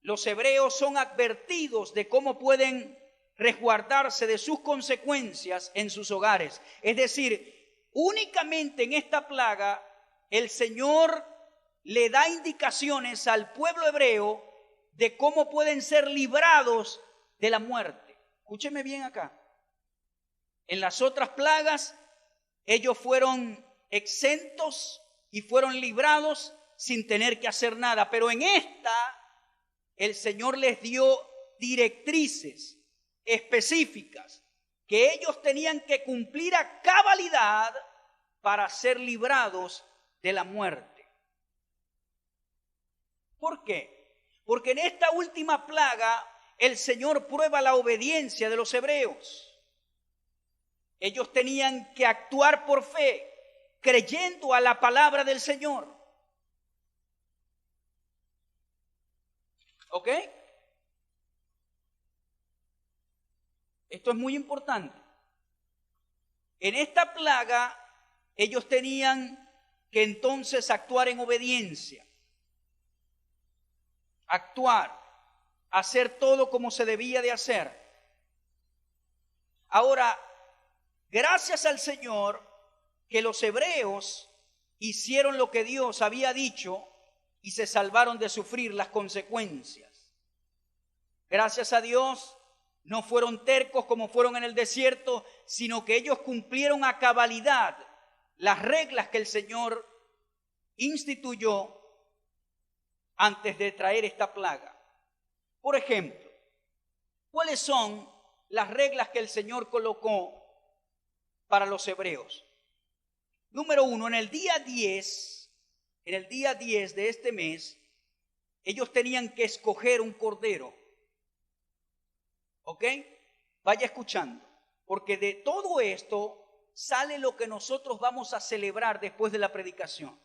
los hebreos son advertidos de cómo pueden resguardarse de sus consecuencias en sus hogares. Es decir, únicamente en esta plaga el Señor le da indicaciones al pueblo hebreo de cómo pueden ser librados de la muerte. Escúcheme bien acá. En las otras plagas ellos fueron exentos y fueron librados sin tener que hacer nada. Pero en esta el Señor les dio directrices específicas que ellos tenían que cumplir a cabalidad para ser librados de la muerte. ¿Por qué? Porque en esta última plaga el Señor prueba la obediencia de los hebreos. Ellos tenían que actuar por fe, creyendo a la palabra del Señor. ¿Ok? Esto es muy importante. En esta plaga ellos tenían que entonces actuar en obediencia. Actuar, hacer todo como se debía de hacer. Ahora, gracias al Señor que los hebreos hicieron lo que Dios había dicho y se salvaron de sufrir las consecuencias. Gracias a Dios no fueron tercos como fueron en el desierto, sino que ellos cumplieron a cabalidad las reglas que el Señor instituyó antes de traer esta plaga. Por ejemplo, ¿cuáles son las reglas que el Señor colocó para los hebreos? Número uno, en el día 10 de este mes, ellos tenían que escoger un cordero. ¿Ok? Vaya escuchando, porque de todo esto sale lo que nosotros vamos a celebrar después de la predicación.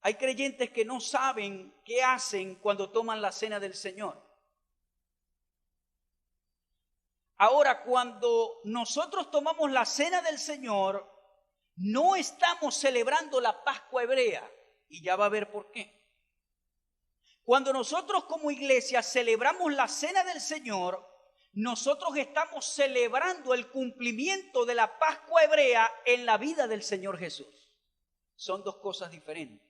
Hay creyentes que no saben qué hacen cuando toman la cena del Señor. Ahora, cuando nosotros tomamos la cena del Señor, no estamos celebrando la Pascua hebrea, y ya va a ver por qué. Cuando nosotros como iglesia celebramos la cena del Señor, nosotros estamos celebrando el cumplimiento de la Pascua hebrea en la vida del Señor Jesús. Son dos cosas diferentes.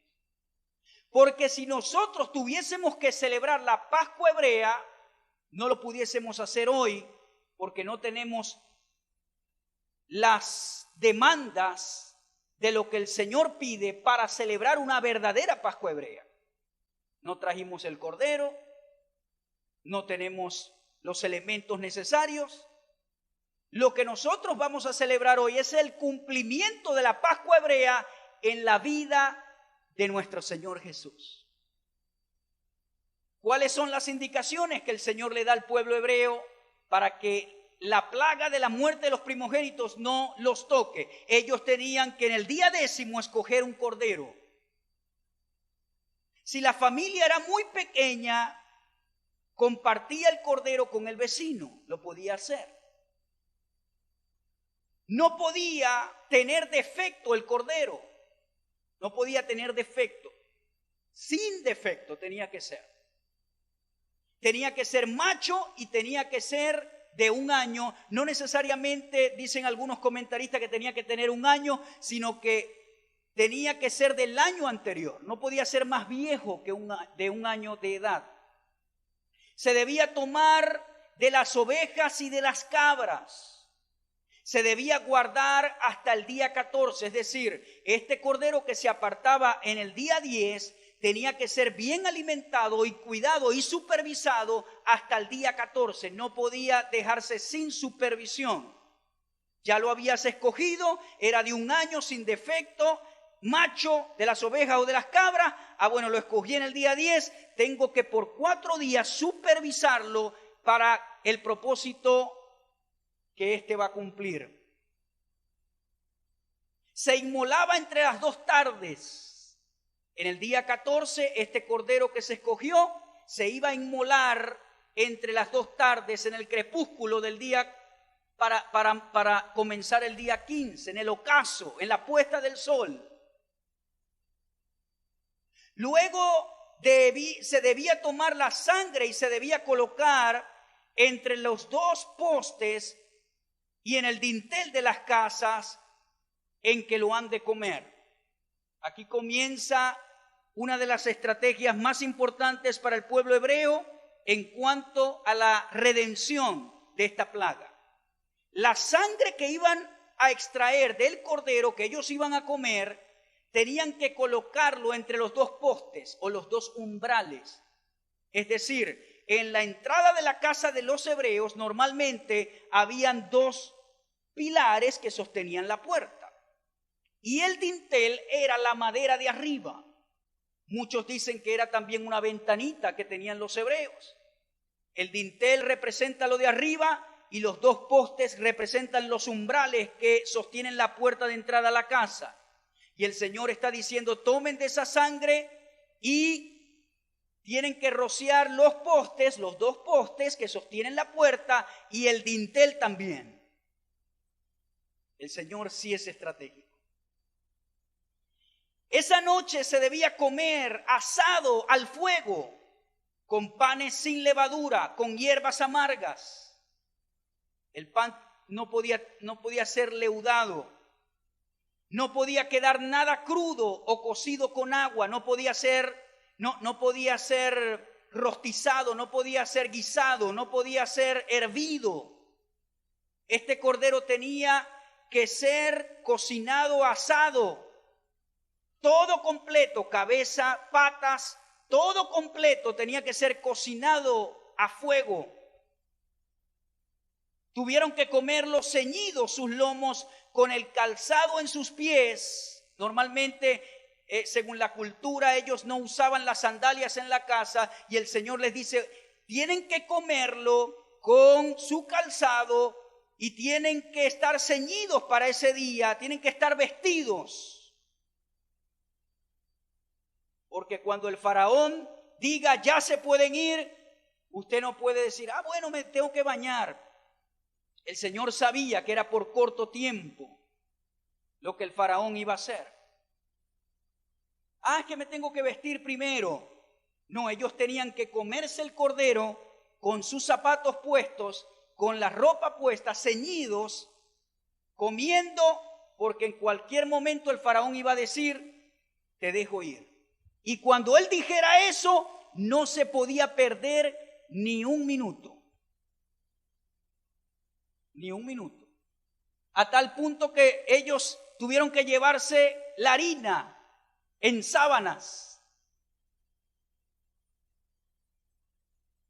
Porque si nosotros tuviésemos que celebrar la Pascua hebrea, no lo pudiésemos hacer hoy, porque no tenemos las demandas de lo que el Señor pide para celebrar una verdadera Pascua hebrea. No trajimos el cordero, no tenemos los elementos necesarios. Lo que nosotros vamos a celebrar hoy es el cumplimiento de la Pascua hebrea en la vida de nuestro Señor Jesús. ¿Cuáles son las indicaciones que el Señor le da al pueblo hebreo para que la plaga de la muerte de los primogénitos no los toque? Ellos tenían que en el día 10 escoger un cordero. Si la familia era muy pequeña, compartía el cordero con el vecino, lo podía hacer. No podía tener defecto el cordero, no podía tener defecto, sin defecto tenía que ser. Tenía que ser macho y tenía que ser de 1 año, no necesariamente dicen algunos comentaristas que tenía que tener 1 año, sino que tenía que ser del año anterior, no podía ser más viejo que de 1 año de edad. Se debía tomar de las ovejas y de las cabras. Se debía guardar hasta el día 14, es decir, este cordero que se apartaba en el día 10 tenía que ser bien alimentado y cuidado y supervisado hasta el día 14. No podía dejarse sin supervisión. Ya lo habías escogido, era de 1 año sin defecto, macho de las ovejas o de las cabras. Bueno, lo escogí en el día 10, tengo que por 4 días supervisarlo para el propósito que éste va a cumplir. Se inmolaba entre las 2 tardes. En el día 14, este cordero que se escogió se iba a inmolar entre las 2 tardes en el crepúsculo del día para comenzar el día 15, en el ocaso, en la puesta del sol. Luego se debía tomar la sangre y se debía colocar entre los 2 postes y en el dintel de las casas en que lo han de comer. Aquí comienza una de las estrategias más importantes para el pueblo hebreo en cuanto a la redención de esta plaga. La sangre que iban a extraer del cordero que ellos iban a comer, tenían que colocarlo entre los 2 postes o los 2 umbrales. Es decir, en la entrada de la casa de los hebreos normalmente habían 2 pilares que sostenían la puerta. Y el dintel era la madera de arriba. Muchos dicen que era también una ventanita que tenían los hebreos. El dintel representa lo de arriba y los 2 postes representan los umbrales que sostienen la puerta de entrada a la casa. Y el Señor está diciendo, tomen de esa sangre y tienen que rociar los postes, los 2 postes que sostienen la puerta y el dintel también. El Señor sí es estratégico. Esa noche se debía comer asado al fuego, con panes sin levadura, con hierbas amargas. El pan no podía ser leudado, no podía quedar nada crudo o cocido con agua, no podía ser rostizado, no podía ser guisado, no podía ser hervido. Este cordero tenía que ser cocinado asado. Todo completo, cabeza, patas, todo completo tenía que ser cocinado a fuego. tuvieron que comerlo ceñidos sus lomos con el calzado en sus pies. Normalmente, según la cultura, ellos no usaban las sandalias en la casa y el Señor les dice, tienen que comerlo con su calzado y tienen que estar ceñidos para ese día, tienen que estar vestidos. Porque cuando el faraón diga ya se pueden ir, usted no puede decir, bueno, me tengo que bañar. El Señor sabía que era por corto tiempo lo que el faraón iba a hacer. Es que me tengo que vestir primero. No, ellos tenían que comerse el cordero con sus zapatos puestos, con la ropa puesta, ceñidos, comiendo, porque en cualquier momento el faraón iba a decir, te dejo ir. Y cuando él dijera eso, no se podía perder ni un minuto. Ni un minuto. A tal punto que ellos tuvieron que llevarse la harina en sábanas.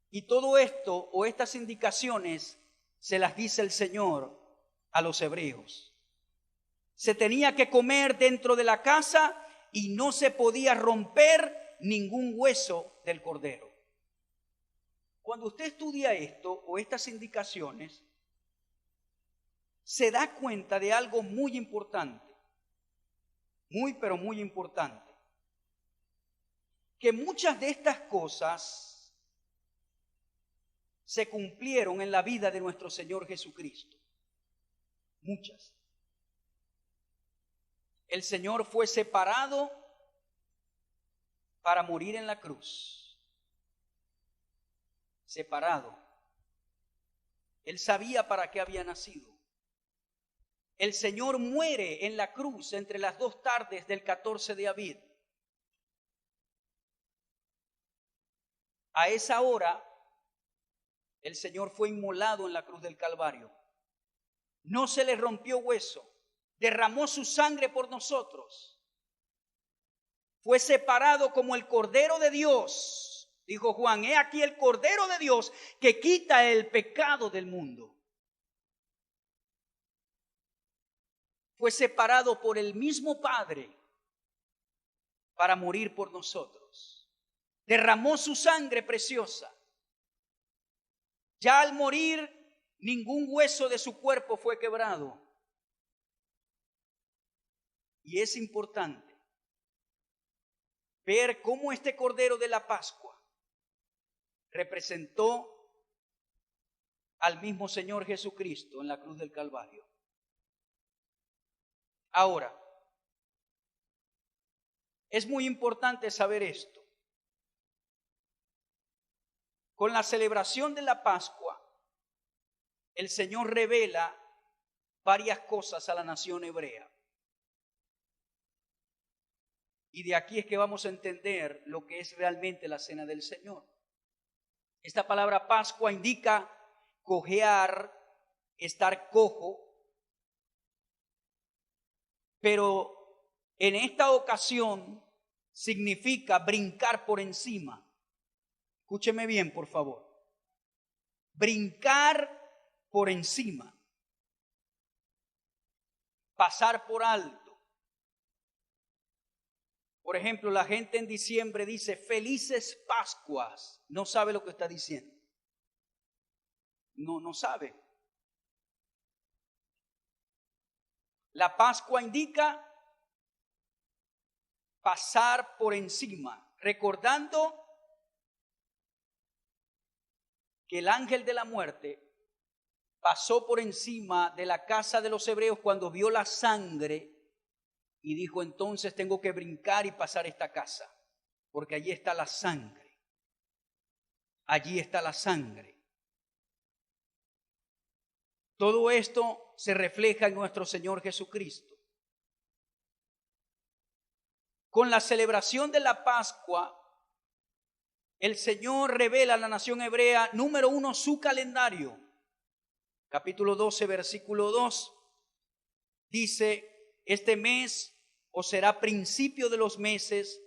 Y todo esto o estas indicaciones se las dice el Señor a los hebreos. Se tenía que comer dentro de la casa y no se podía romper ningún hueso del cordero. Cuando usted estudia esto o estas indicaciones, se da cuenta de algo muy importante, pero muy importante, que muchas de estas cosas se cumplieron en la vida de nuestro Señor Jesucristo. Muchas. El Señor fue separado para morir en la cruz. Separado. Él sabía para qué había nacido. El Señor muere en la cruz entre las 2 tardes del 14 de Abib. A esa hora, el Señor fue inmolado en la cruz del Calvario. No se le rompió hueso, derramó su sangre por nosotros. Fue separado como el Cordero de Dios. Dijo Juan, he aquí el Cordero de Dios que quita el pecado del mundo. Fue separado por el mismo Padre para morir por nosotros. Derramó su sangre preciosa. Ya al morir, ningún hueso de su cuerpo fue quebrado. Y es importante ver cómo este Cordero de la Pascua representó al mismo Señor Jesucristo en la cruz del Calvario. Ahora, es muy importante saber esto. Con la celebración de la Pascua, el Señor revela varias cosas a la nación hebrea. Y de aquí es que vamos a entender lo que es realmente la cena del Señor. Esta palabra Pascua indica cojear, estar cojo, pero en esta ocasión significa brincar por encima. Escúcheme bien, por favor. Brincar por encima. Pasar por alto. Por ejemplo, la gente en diciembre dice felices Pascuas. No sabe lo que está diciendo. No sabe. La Pascua indica pasar por encima, recordando que el ángel de la muerte pasó por encima de la casa de los hebreos cuando vio la sangre y dijo, entonces tengo que brincar y pasar esta casa, porque allí está la sangre. Allí está la sangre. Todo esto se refleja en nuestro Señor Jesucristo. Con la celebración de la Pascua, el Señor revela a la nación hebrea, número 1, su calendario. Capítulo 12, versículo 2, dice, este mes os será principio de los meses,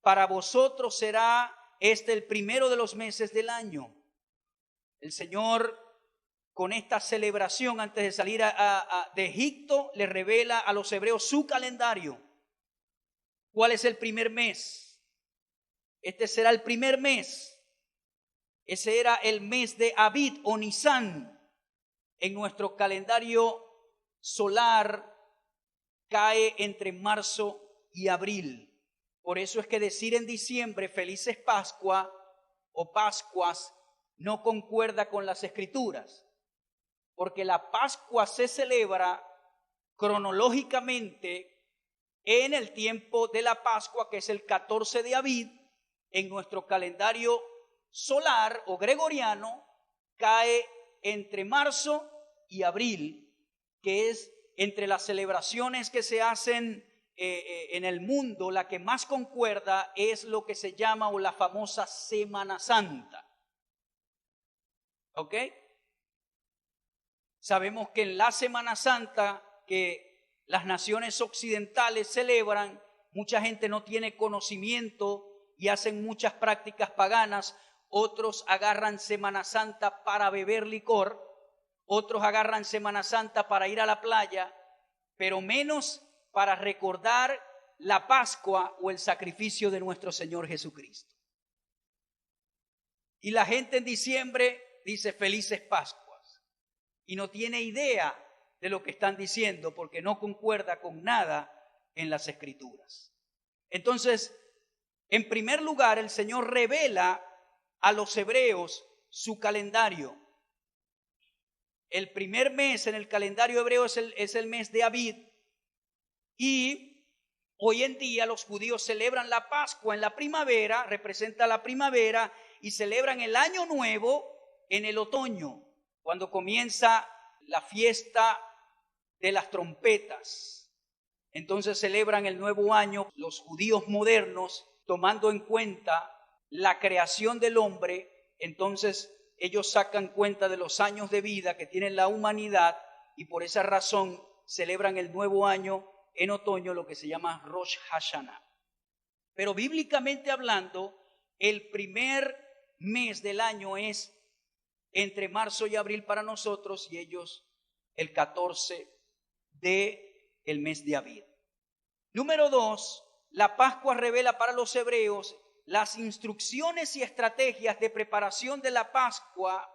para vosotros será este el primero de los meses del año. El Señor con esta celebración antes de salir de Egipto, le revela a los hebreos su calendario. ¿Cuál es el primer mes? Este será el primer mes. Ese era el mes de Abib o Nisán. En nuestro calendario solar cae entre marzo y abril. Por eso es que decir en diciembre felices Pascua o Pascuas no concuerda con las Escrituras. Porque la Pascua se celebra cronológicamente en el tiempo de la Pascua, que es el 14 de Abib. En nuestro calendario solar o gregoriano cae entre marzo y abril, que es entre las celebraciones que se hacen en el mundo, la que más concuerda es lo que se llama o la famosa Semana Santa. ¿Ok? Sabemos que en la Semana Santa que las naciones occidentales celebran, mucha gente no tiene conocimiento y hacen muchas prácticas paganas. Otros agarran Semana Santa para beber licor, otros agarran Semana Santa para ir a la playa, pero menos para recordar la Pascua o el sacrificio de nuestro Señor Jesucristo. Y la gente en diciembre dice felices Pascuas y no tiene idea de lo que están diciendo porque no concuerda con nada en las Escrituras. Entonces, en primer lugar, el Señor revela a los hebreos su calendario. El primer mes en el calendario hebreo es el mes de Abib. Y hoy en día los judíos celebran la Pascua en la primavera, representa la primavera, y celebran el año nuevo en el otoño, cuando comienza la fiesta de las trompetas. Entonces celebran el nuevo año los judíos modernos, tomando en cuenta la creación del hombre. Entonces ellos sacan cuenta de los años de vida que tiene la humanidad y por esa razón celebran el nuevo año en otoño, lo que se llama Rosh Hashanah. Pero bíblicamente hablando, el primer mes del año es entre marzo y abril para nosotros y ellos el 14 del mes de Abib. Número 2, la Pascua revela para los hebreos las instrucciones y estrategias de preparación de la Pascua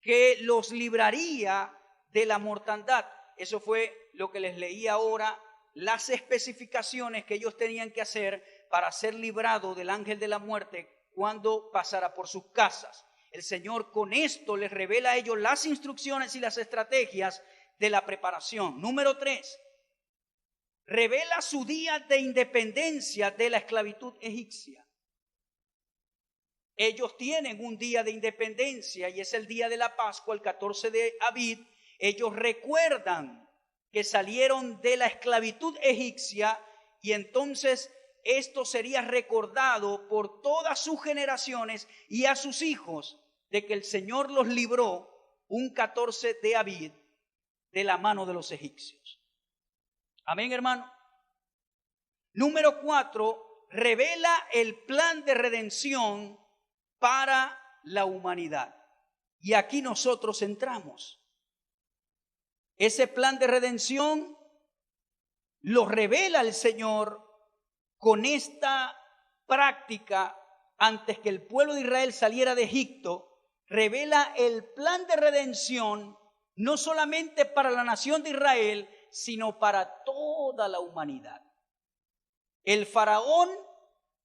que los libraría de la mortandad. Eso fue lo que les leí ahora, las especificaciones que ellos tenían que hacer para ser librados del ángel de la muerte cuando pasara por sus casas. El Señor con esto les revela a ellos las instrucciones y las estrategias de la preparación. Número 3, revela su día de independencia de la esclavitud egipcia. Ellos tienen un día de independencia y es el día de la Pascua, el 14 de Abib. Ellos recuerdan que salieron de la esclavitud egipcia y entonces esto sería recordado por todas sus generaciones y a sus hijos de que el Señor los libró un 14 de Abib de la mano de los egipcios. Amén, hermano. Número 4, revela el plan de redención para la humanidad. Y aquí nosotros entramos. Ese plan de redención lo revela el Señor con esta práctica antes que el pueblo de Israel saliera de Egipto. Revela el plan de redención no solamente para la nación de Israel, sino para toda la humanidad. El faraón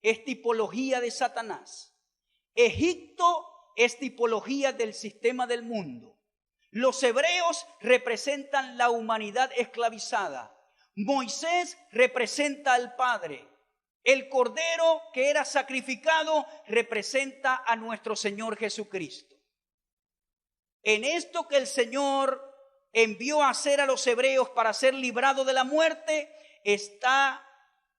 es tipología de Satanás. Egipto es tipología del sistema del mundo. Los hebreos representan la humanidad esclavizada. Moisés representa al Padre. El Cordero que era sacrificado representa a nuestro Señor Jesucristo. En esto que el Señor envió a hacer a los hebreos para ser librados de la muerte, está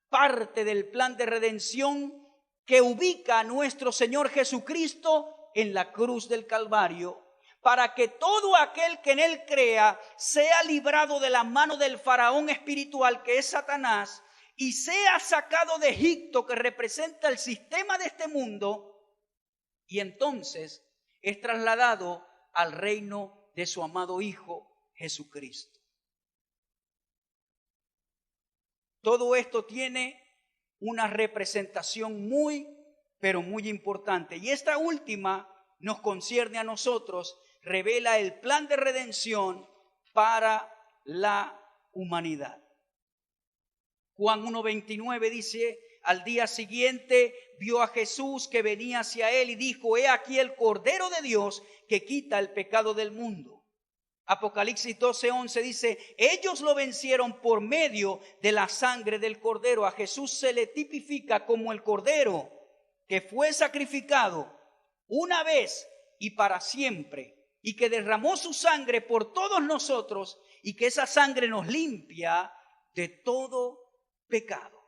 parte del plan de redención que ubica a nuestro Señor Jesucristo en la cruz del Calvario, para que todo aquel que en Él crea sea librado de la mano del faraón espiritual que es Satanás y sea sacado de Egipto, que representa el sistema de este mundo, y entonces es trasladado al reino de su amado Hijo Jesucristo. Todo esto tiene una representación muy, pero muy importante. Y esta última nos concierne a nosotros, revela el plan de redención para la humanidad. Juan 1:29 dice: al día siguiente vio a Jesús que venía hacia él y dijo: he aquí el Cordero de Dios que quita el pecado del mundo. Apocalipsis 12:11 dice: ellos lo vencieron por medio de la sangre del Cordero. A Jesús se le tipifica como el Cordero que fue sacrificado una vez y para siempre, y que derramó su sangre por todos nosotros, y que esa sangre nos limpia de todo pecado.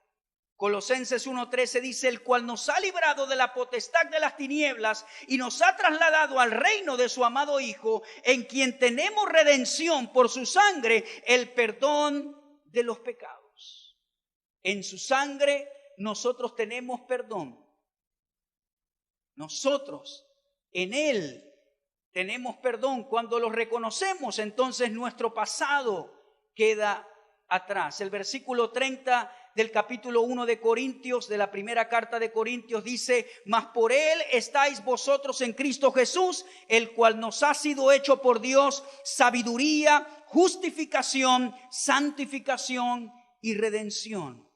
Colosenses 1:13 dice: el cual nos ha librado de la potestad de las tinieblas y nos ha trasladado al reino de su amado Hijo, en quien tenemos redención por su sangre, el perdón de los pecados. En su sangre nosotros tenemos perdón. Nosotros en Él tenemos perdón. Cuando lo reconocemos, entonces nuestro pasado queda atrás. El versículo 30 del capítulo 1 de Corintios, de la primera carta de Corintios, dice: mas por Él estáis vosotros en Cristo Jesús, el cual nos ha sido hecho por Dios sabiduría, justificación, santificación y redención.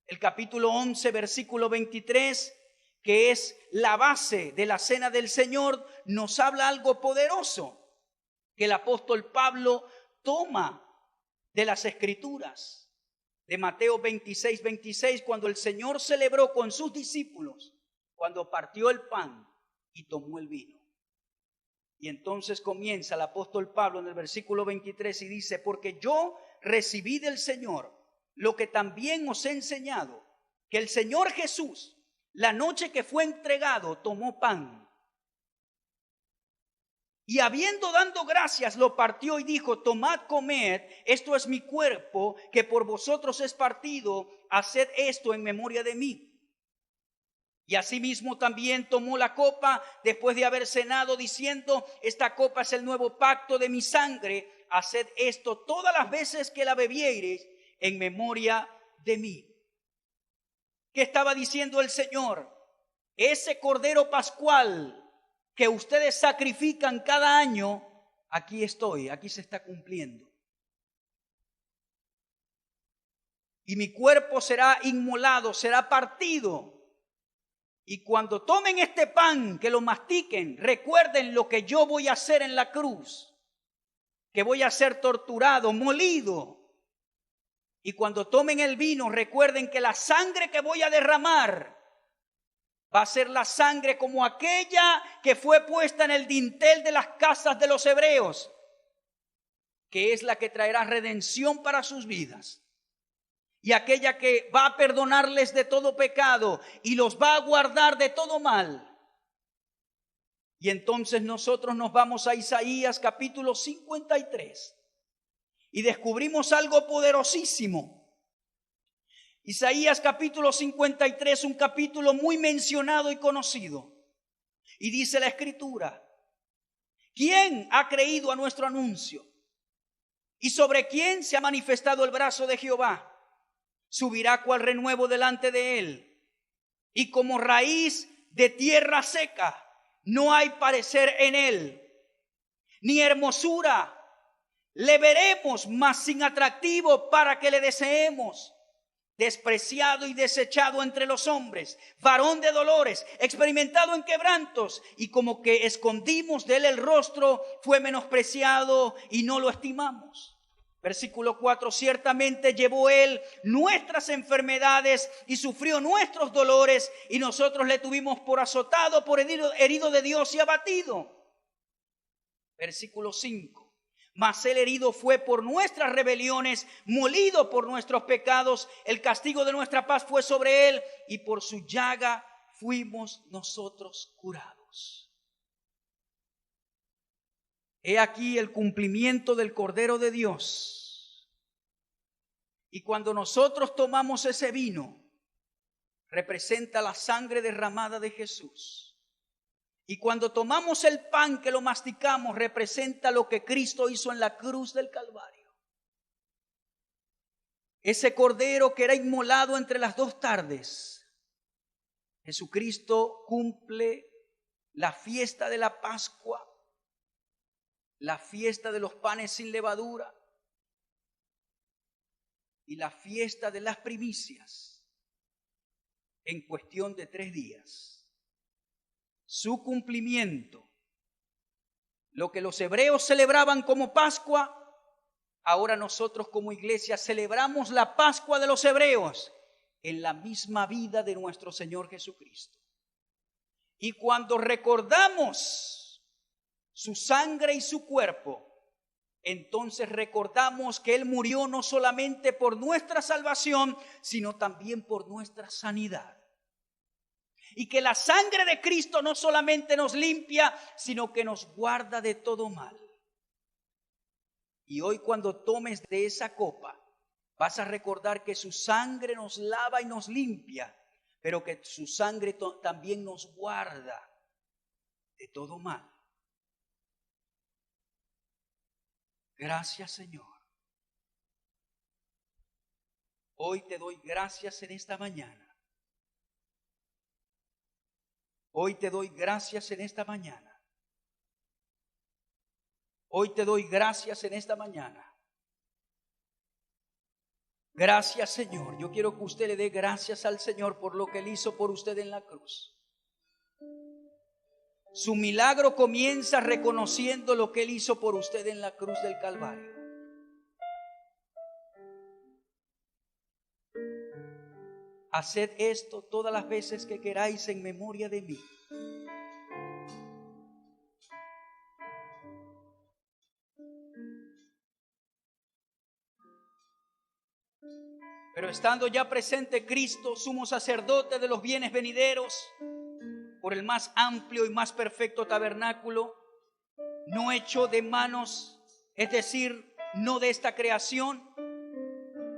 El capítulo 11, versículo 23, que es la base de la cena del Señor, nos habla algo poderoso que el apóstol Pablo toma de las Escrituras. De Mateo 26:26, cuando el Señor celebró con sus discípulos, cuando partió el pan y tomó el vino. Y entonces comienza el apóstol Pablo en el versículo 23 y dice: porque yo recibí del Señor lo que también os he enseñado, que el Señor Jesús, la noche que fue entregado, tomó pan, y habiendo dado gracias, lo partió y dijo: tomad, comed, esto es mi cuerpo, que por vosotros es partido, haced esto en memoria de mí. Y asimismo también tomó la copa después de haber cenado, diciendo: esta copa es el nuevo pacto de mi sangre, haced esto todas las veces que la bebiereis en memoria de mí. ¿Qué estaba diciendo el Señor? Ese cordero pascual que ustedes sacrifican cada año, aquí estoy, aquí se está cumpliendo. Y mi cuerpo será inmolado, será partido. Y cuando tomen este pan, que lo mastiquen, recuerden lo que yo voy a hacer en la cruz, que voy a ser torturado, molido. Y cuando tomen el vino, recuerden que la sangre que voy a derramar va a ser la sangre como aquella que fue puesta en el dintel de las casas de los hebreos, que es la que traerá redención para sus vidas. Y aquella que va a perdonarles de todo pecado y los va a guardar de todo mal. Y entonces nosotros nos vamos a Isaías capítulo 53 y descubrimos algo poderosísimo. Isaías capítulo 53, un capítulo muy mencionado y conocido. Y dice la Escritura: ¿quién ha creído a nuestro anuncio? ¿Y sobre quién se ha manifestado el brazo de Jehová? Subirá cual renuevo delante de él, y como raíz de tierra seca, no hay parecer en él, ni hermosura le veremos, mas sin atractivo para que le deseemos. Despreciado y desechado entre los hombres, varón de dolores, experimentado en quebrantos, y como que escondimos de él el rostro, fue menospreciado y no lo estimamos. Versículo 4: ciertamente llevó él nuestras enfermedades y sufrió nuestros dolores, y nosotros le tuvimos por azotado, por herido de Dios y abatido. Versículo 5: mas él herido fue por nuestras rebeliones, molido por nuestros pecados, el castigo de nuestra paz fue sobre él, y por su llaga fuimos nosotros curados. He aquí el cumplimiento del Cordero de Dios. Y cuando nosotros tomamos ese vino, representa la sangre derramada de Jesús. Y cuando tomamos el pan, que lo masticamos, representa lo que Cristo hizo en la cruz del Calvario. Ese cordero que era inmolado entre las dos tardes. Jesucristo cumple la fiesta de la Pascua, la fiesta de los panes sin levadura y la fiesta de las primicias en cuestión de 3 días. Su cumplimiento, lo que los hebreos celebraban como Pascua, ahora nosotros como iglesia celebramos la Pascua de los hebreos en la misma vida de nuestro Señor Jesucristo. Y cuando recordamos su sangre y su cuerpo, entonces recordamos que Él murió no solamente por nuestra salvación, sino también por nuestra sanidad. Y que la sangre de Cristo no solamente nos limpia, sino que nos guarda de todo mal. Y hoy cuando tomes de esa copa, vas a recordar que su sangre nos lava y nos limpia, pero que su sangre también nos guarda de todo mal. Gracias, Señor. Hoy te doy gracias en esta mañana. Hoy te doy gracias en esta mañana. Hoy te doy gracias en esta mañana. Gracias, Señor. Yo quiero que usted le dé gracias al Señor por lo que Él hizo por usted en la cruz. Su milagro comienza reconociendo lo que Él hizo por usted en la cruz del Calvario. Haced esto todas las veces que queráis en memoria de mí. Pero estando ya presente Cristo, sumo sacerdote de los bienes venideros, por el más amplio y más perfecto tabernáculo, no hecho de manos, es decir, no de esta creación,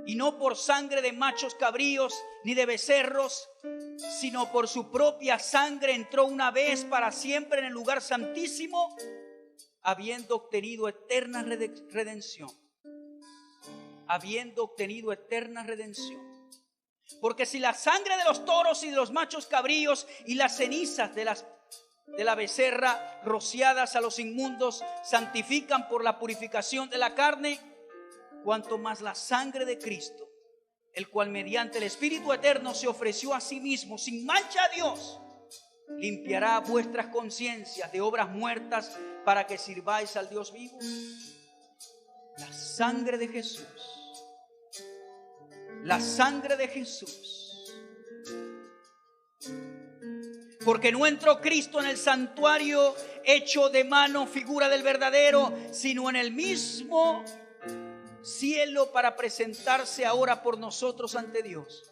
y no por sangre de machos cabríos ni de becerros, sino por su propia sangre entró una vez para siempre en el lugar santísimo, habiendo obtenido eterna redención. Habiendo obtenido eterna redención. Porque si la sangre de los toros y de los machos cabríos y las cenizas de la becerra rociadas a los inmundos santifican por la purificación de la carne, cuanto más la sangre de Cristo, el cual mediante el Espíritu eterno se ofreció a sí mismo sin mancha a Dios, limpiará vuestras conciencias de obras muertas para que sirváis al Dios vivo. La sangre de Jesús. La sangre de Jesús. Porque no entró Cristo en el santuario hecho de mano, figura del verdadero, sino en el mismo cielo para presentarse ahora por nosotros ante Dios.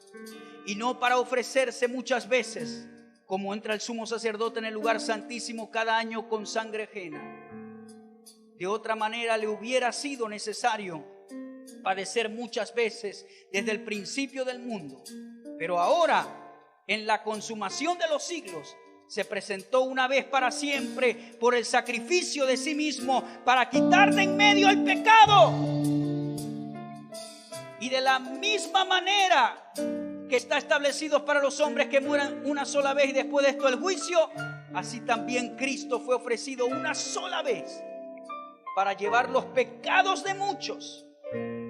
Y no para ofrecerse muchas veces, como entra el sumo sacerdote en el lugar santísimo cada año con sangre ajena. De otra manera le hubiera sido necesario padecer muchas veces desde el principio del mundo. Pero ahora, en la consumación de los siglos, se presentó una vez para siempre por el sacrificio de sí mismo para quitar de en medio el pecado. Y de la misma manera que está establecido para los hombres que mueran una sola vez y después de esto el juicio, así también Cristo fue ofrecido una sola vez para llevar los pecados de muchos,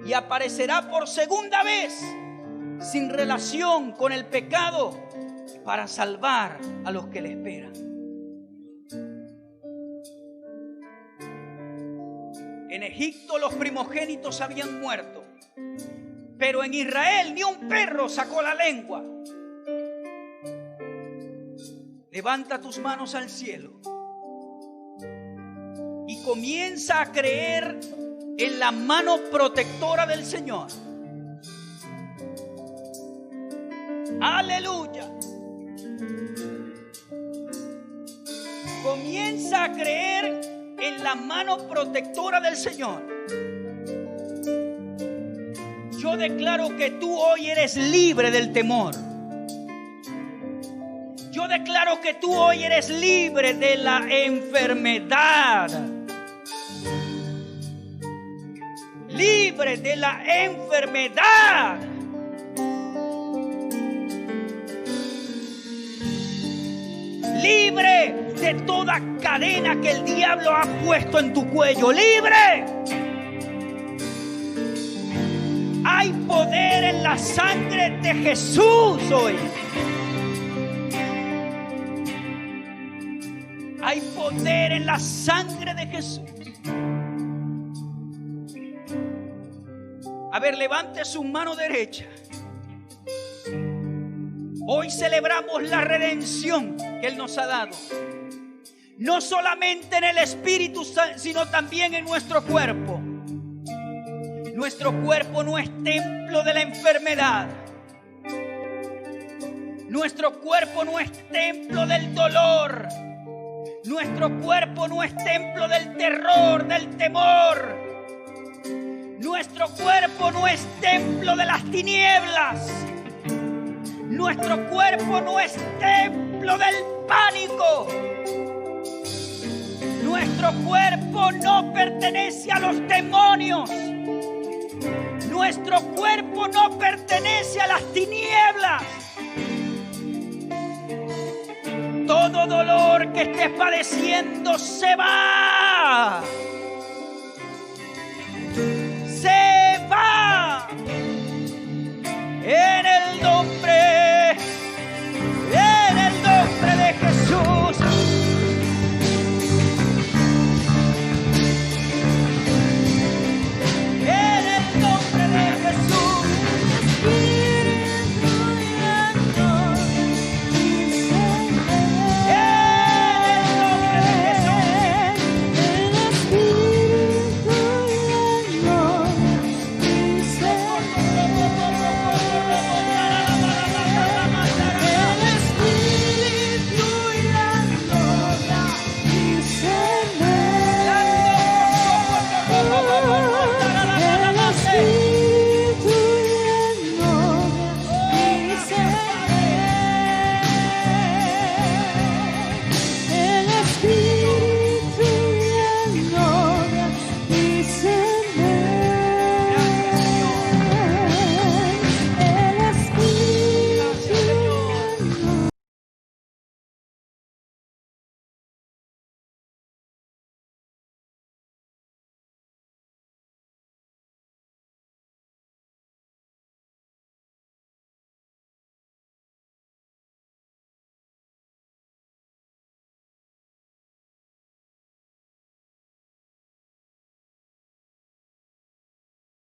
y aparecerá por segunda vez sin relación con el pecado para salvar a los que le esperan. En Egipto los primogénitos habían muerto, pero en Israel ni un perro sacó la lengua. Levanta tus manos al cielo y comienza a creer en la mano protectora del Señor. Aleluya. Comienza a creer en la mano protectora del Señor. Yo declaro que tú hoy eres libre del temor. Yo declaro que tú hoy eres libre de la enfermedad. Libre de la enfermedad. Libre de toda cadena que el diablo ha puesto en tu cuello. ¡Libre! Hay poder en la sangre de Jesús hoy. Hay poder en la sangre de Jesús. A ver, levante su mano derecha. Hoy celebramos la redención que Él nos ha dado. No solamente en el espíritu, sino también en nuestro cuerpo. Nuestro cuerpo no es templo de la enfermedad. Nuestro cuerpo no es templo del dolor. Nuestro cuerpo no es templo del terror, del temor. Nuestro cuerpo no es templo de las tinieblas. Nuestro cuerpo no es templo del pánico. Nuestro cuerpo no pertenece a los demonios. Nuestro cuerpo no pertenece a las tinieblas. Todo dolor que estés padeciendo se va.